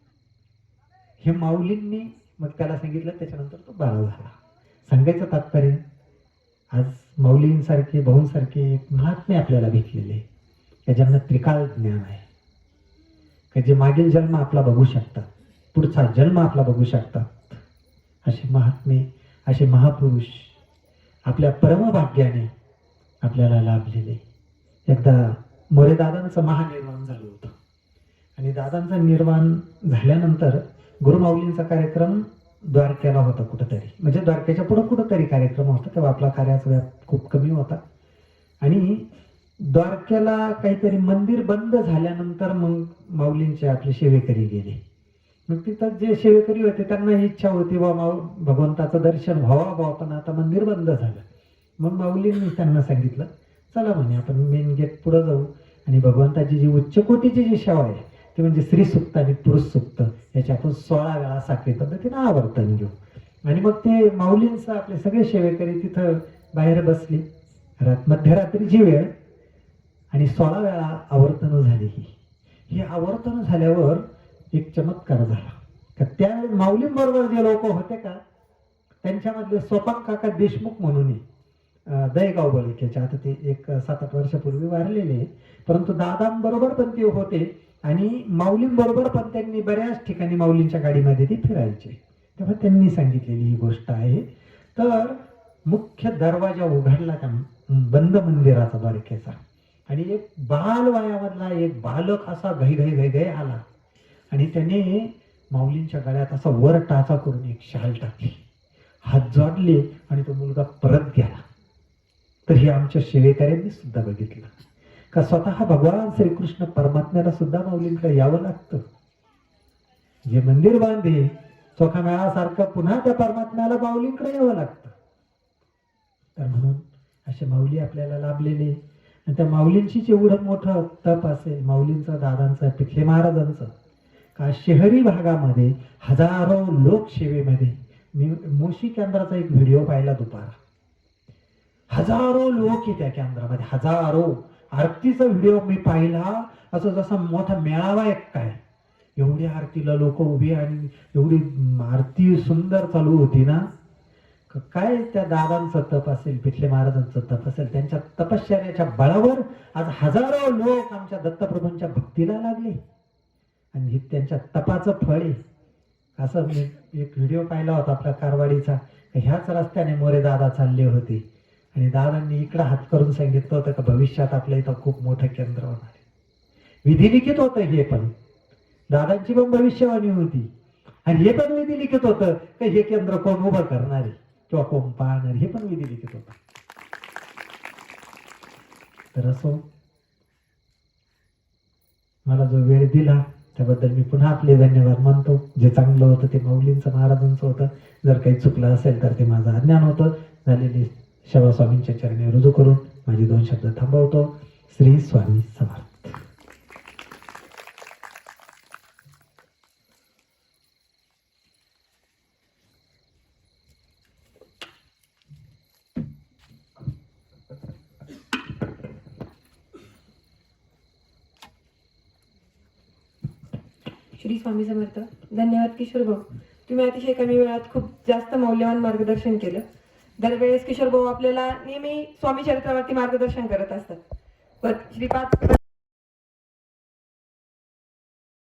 हे माऊलींनी मग त्याला सांगितलं, त्याच्यानंतर तो बरा झाला. सांगायचं तात्पर्य, आज माऊलींसारखे भाऊंसारखे एक महात्मे आपल्याला भेटलेले, त्या ज्यांना त्रिकाल ज्ञान आहे, की जे मागील जन्म आपला बघू शकतात, पुढचा जन्म आपला बघू शकतात. असे महात्मे, असे महापुरुष आपल्या परमभाग्याने आपल्याला लाभलेले. एकदा मोरे दादांचं महानिर्वाण झालं होतं आणि दादांचं निर्वाण झाल्यानंतर गुरुमाऊलींचा कार्यक्रम द्वारकेला होता कुठंतरी, म्हणजे द्वारकेच्या पुढं कुठंतरी कार्यक्रम होता. तेव्हा आपला कार्याचा व्याप खूप कमी होता आणि द्वारकेला काहीतरी मंदिर बंद झाल्यानंतर मग माऊलींचे आपले सेवेकरी गेले. मग तिथं जे सेवेकरी होते त्यांना इच्छा होती बा भगवंताचं दर्शन व्हावा, पण आता मंदिर बंद झालं. मग माऊलींनी त्यांना सांगितलं, चला म्हणे आपण मेन गेट पुढे जाऊ आणि भगवंताची जी उच्च कोटीची जी सेवा आहे ते म्हणजे स्त्री सुक्त आणि पुरुष सुक्त याची आपण 16 वेळा साखळी पद्धतीने आवर्तन घेऊ. आणि मग ते माऊलींचं आपले सगळे सेवेकरी तिथं बाहेर बसले. मध्यरात्रीची वेळ आणि 16 वेळा आवर्तन झाली. ही आवर्तन झाल्यावर एक चमत्कार झाला का त्या माऊलींबरोबर जे लोक होते का त्यांच्यामधले सोपान काका देशमुख म्हणून दहेगाव बलिकेच्या, आता ते एक 7-8 वर्षापूर्वी वारलेले, परंतु दादांबरोबर पण ते होते आणि माऊलींबरोबर पण त्यांनी बऱ्याच ठिकाणी माऊलींच्या गाडीमध्ये ते फिरायचे. तेव्हा त्यांनी सांगितलेली ही गोष्ट आहे. तर मुख्य दरवाजा उघडला त्या बंद मंदिराचा द्वारकेचा आणि एक बालवयामधला एक बालक असा घाई आला आणि त्याने माऊलींच्या गळ्यात असा वर टाचा करून एक शाल टाकली, हात जोडले आणि तो मुलगा परत गेला. तर हे आमच्या सेवेकऱ्यांनी सुद्धा बघितलं का स्वतः भगवान श्रीकृष्ण परमात्म्याला सुद्धा माऊलींकडे यावं लागतं. जे मंदिर बांधे चोखा मेळासारखं पुन्हा त्या परमात्म्याला माऊलींकडे यावं लागतं. तर म्हणून असे माऊली आपल्याला लाभलेले आणि त्या माऊलींची एवढं मोठं तप असेल, माऊलींचं, दादांचं, पिठले महाराजांचं, का शहरी भागामध्ये हजारो लोक सेवेमध्ये. मी मोशी केंद्राचा एक व्हिडिओ पाहिला दुपारा, हजारो लोक त्या केंद्रामध्ये, हजारो. आरतीचा व्हिडिओ मी पाहिला, असं जसा मोठा मेळावा एक काय, एवढी आरतीला लोक उभी आणि एवढी आरती सुंदर चालू होती ना. काय त्या दादांचं तप असेल, पिठले महाराजांचं तप असेल, त्यांच्या तपश्चर्याच्या बळावर आज हजारो लोक आमच्या दत्तप्रभूंच्या भक्तीला लागले आणि हे त्यांच्या तपाचं फळ आहे. असं मी एक व्हिडिओ पाहिला होता आपल्या कारवाडीचा, ह्याच रस्त्याने मोरे दादा चालले होते आणि दादांनी इकडं हात करून सांगितलं होतं का भविष्यात आपल्या इथं खूप मोठं केंद्र होणार आहे. विधिलिखित होतं हे, पण दादांची पण भविष्यवाणी होती आणि हे पण विधिलिखित होतं का हे केंद्र कोण उभं करणार आहे किंवा कोण पाहणार, हे पण विधिलिखित होतं. तर असो, मला जो वेळ दिला त्याबद्दल मी पुन्हा आपले धन्यवाद मानतो. जे चांगलं होतं ते माऊलींचं, महाराजांचं होतं. जर काही चुकलं असेल तर ते माझं अज्ञान होतं. झालेली सेवा स्वामींच्या चरणी रुजू करून माझे 2 शब्द थांबवतो. श्री स्वामी समर्थ. श्री स्वामी समर्थ. धन्यवाद किशोर भाऊ, तुम्ही अतिशय कमी वेळात खूप जास्त मौल्यवान मार्गदर्शन केलं. दरवेळेस किशोर भाऊ आपल्याला नेहमी स्वामी चरित्रावरती मार्गदर्शन करत असतात, पण श्रीपाद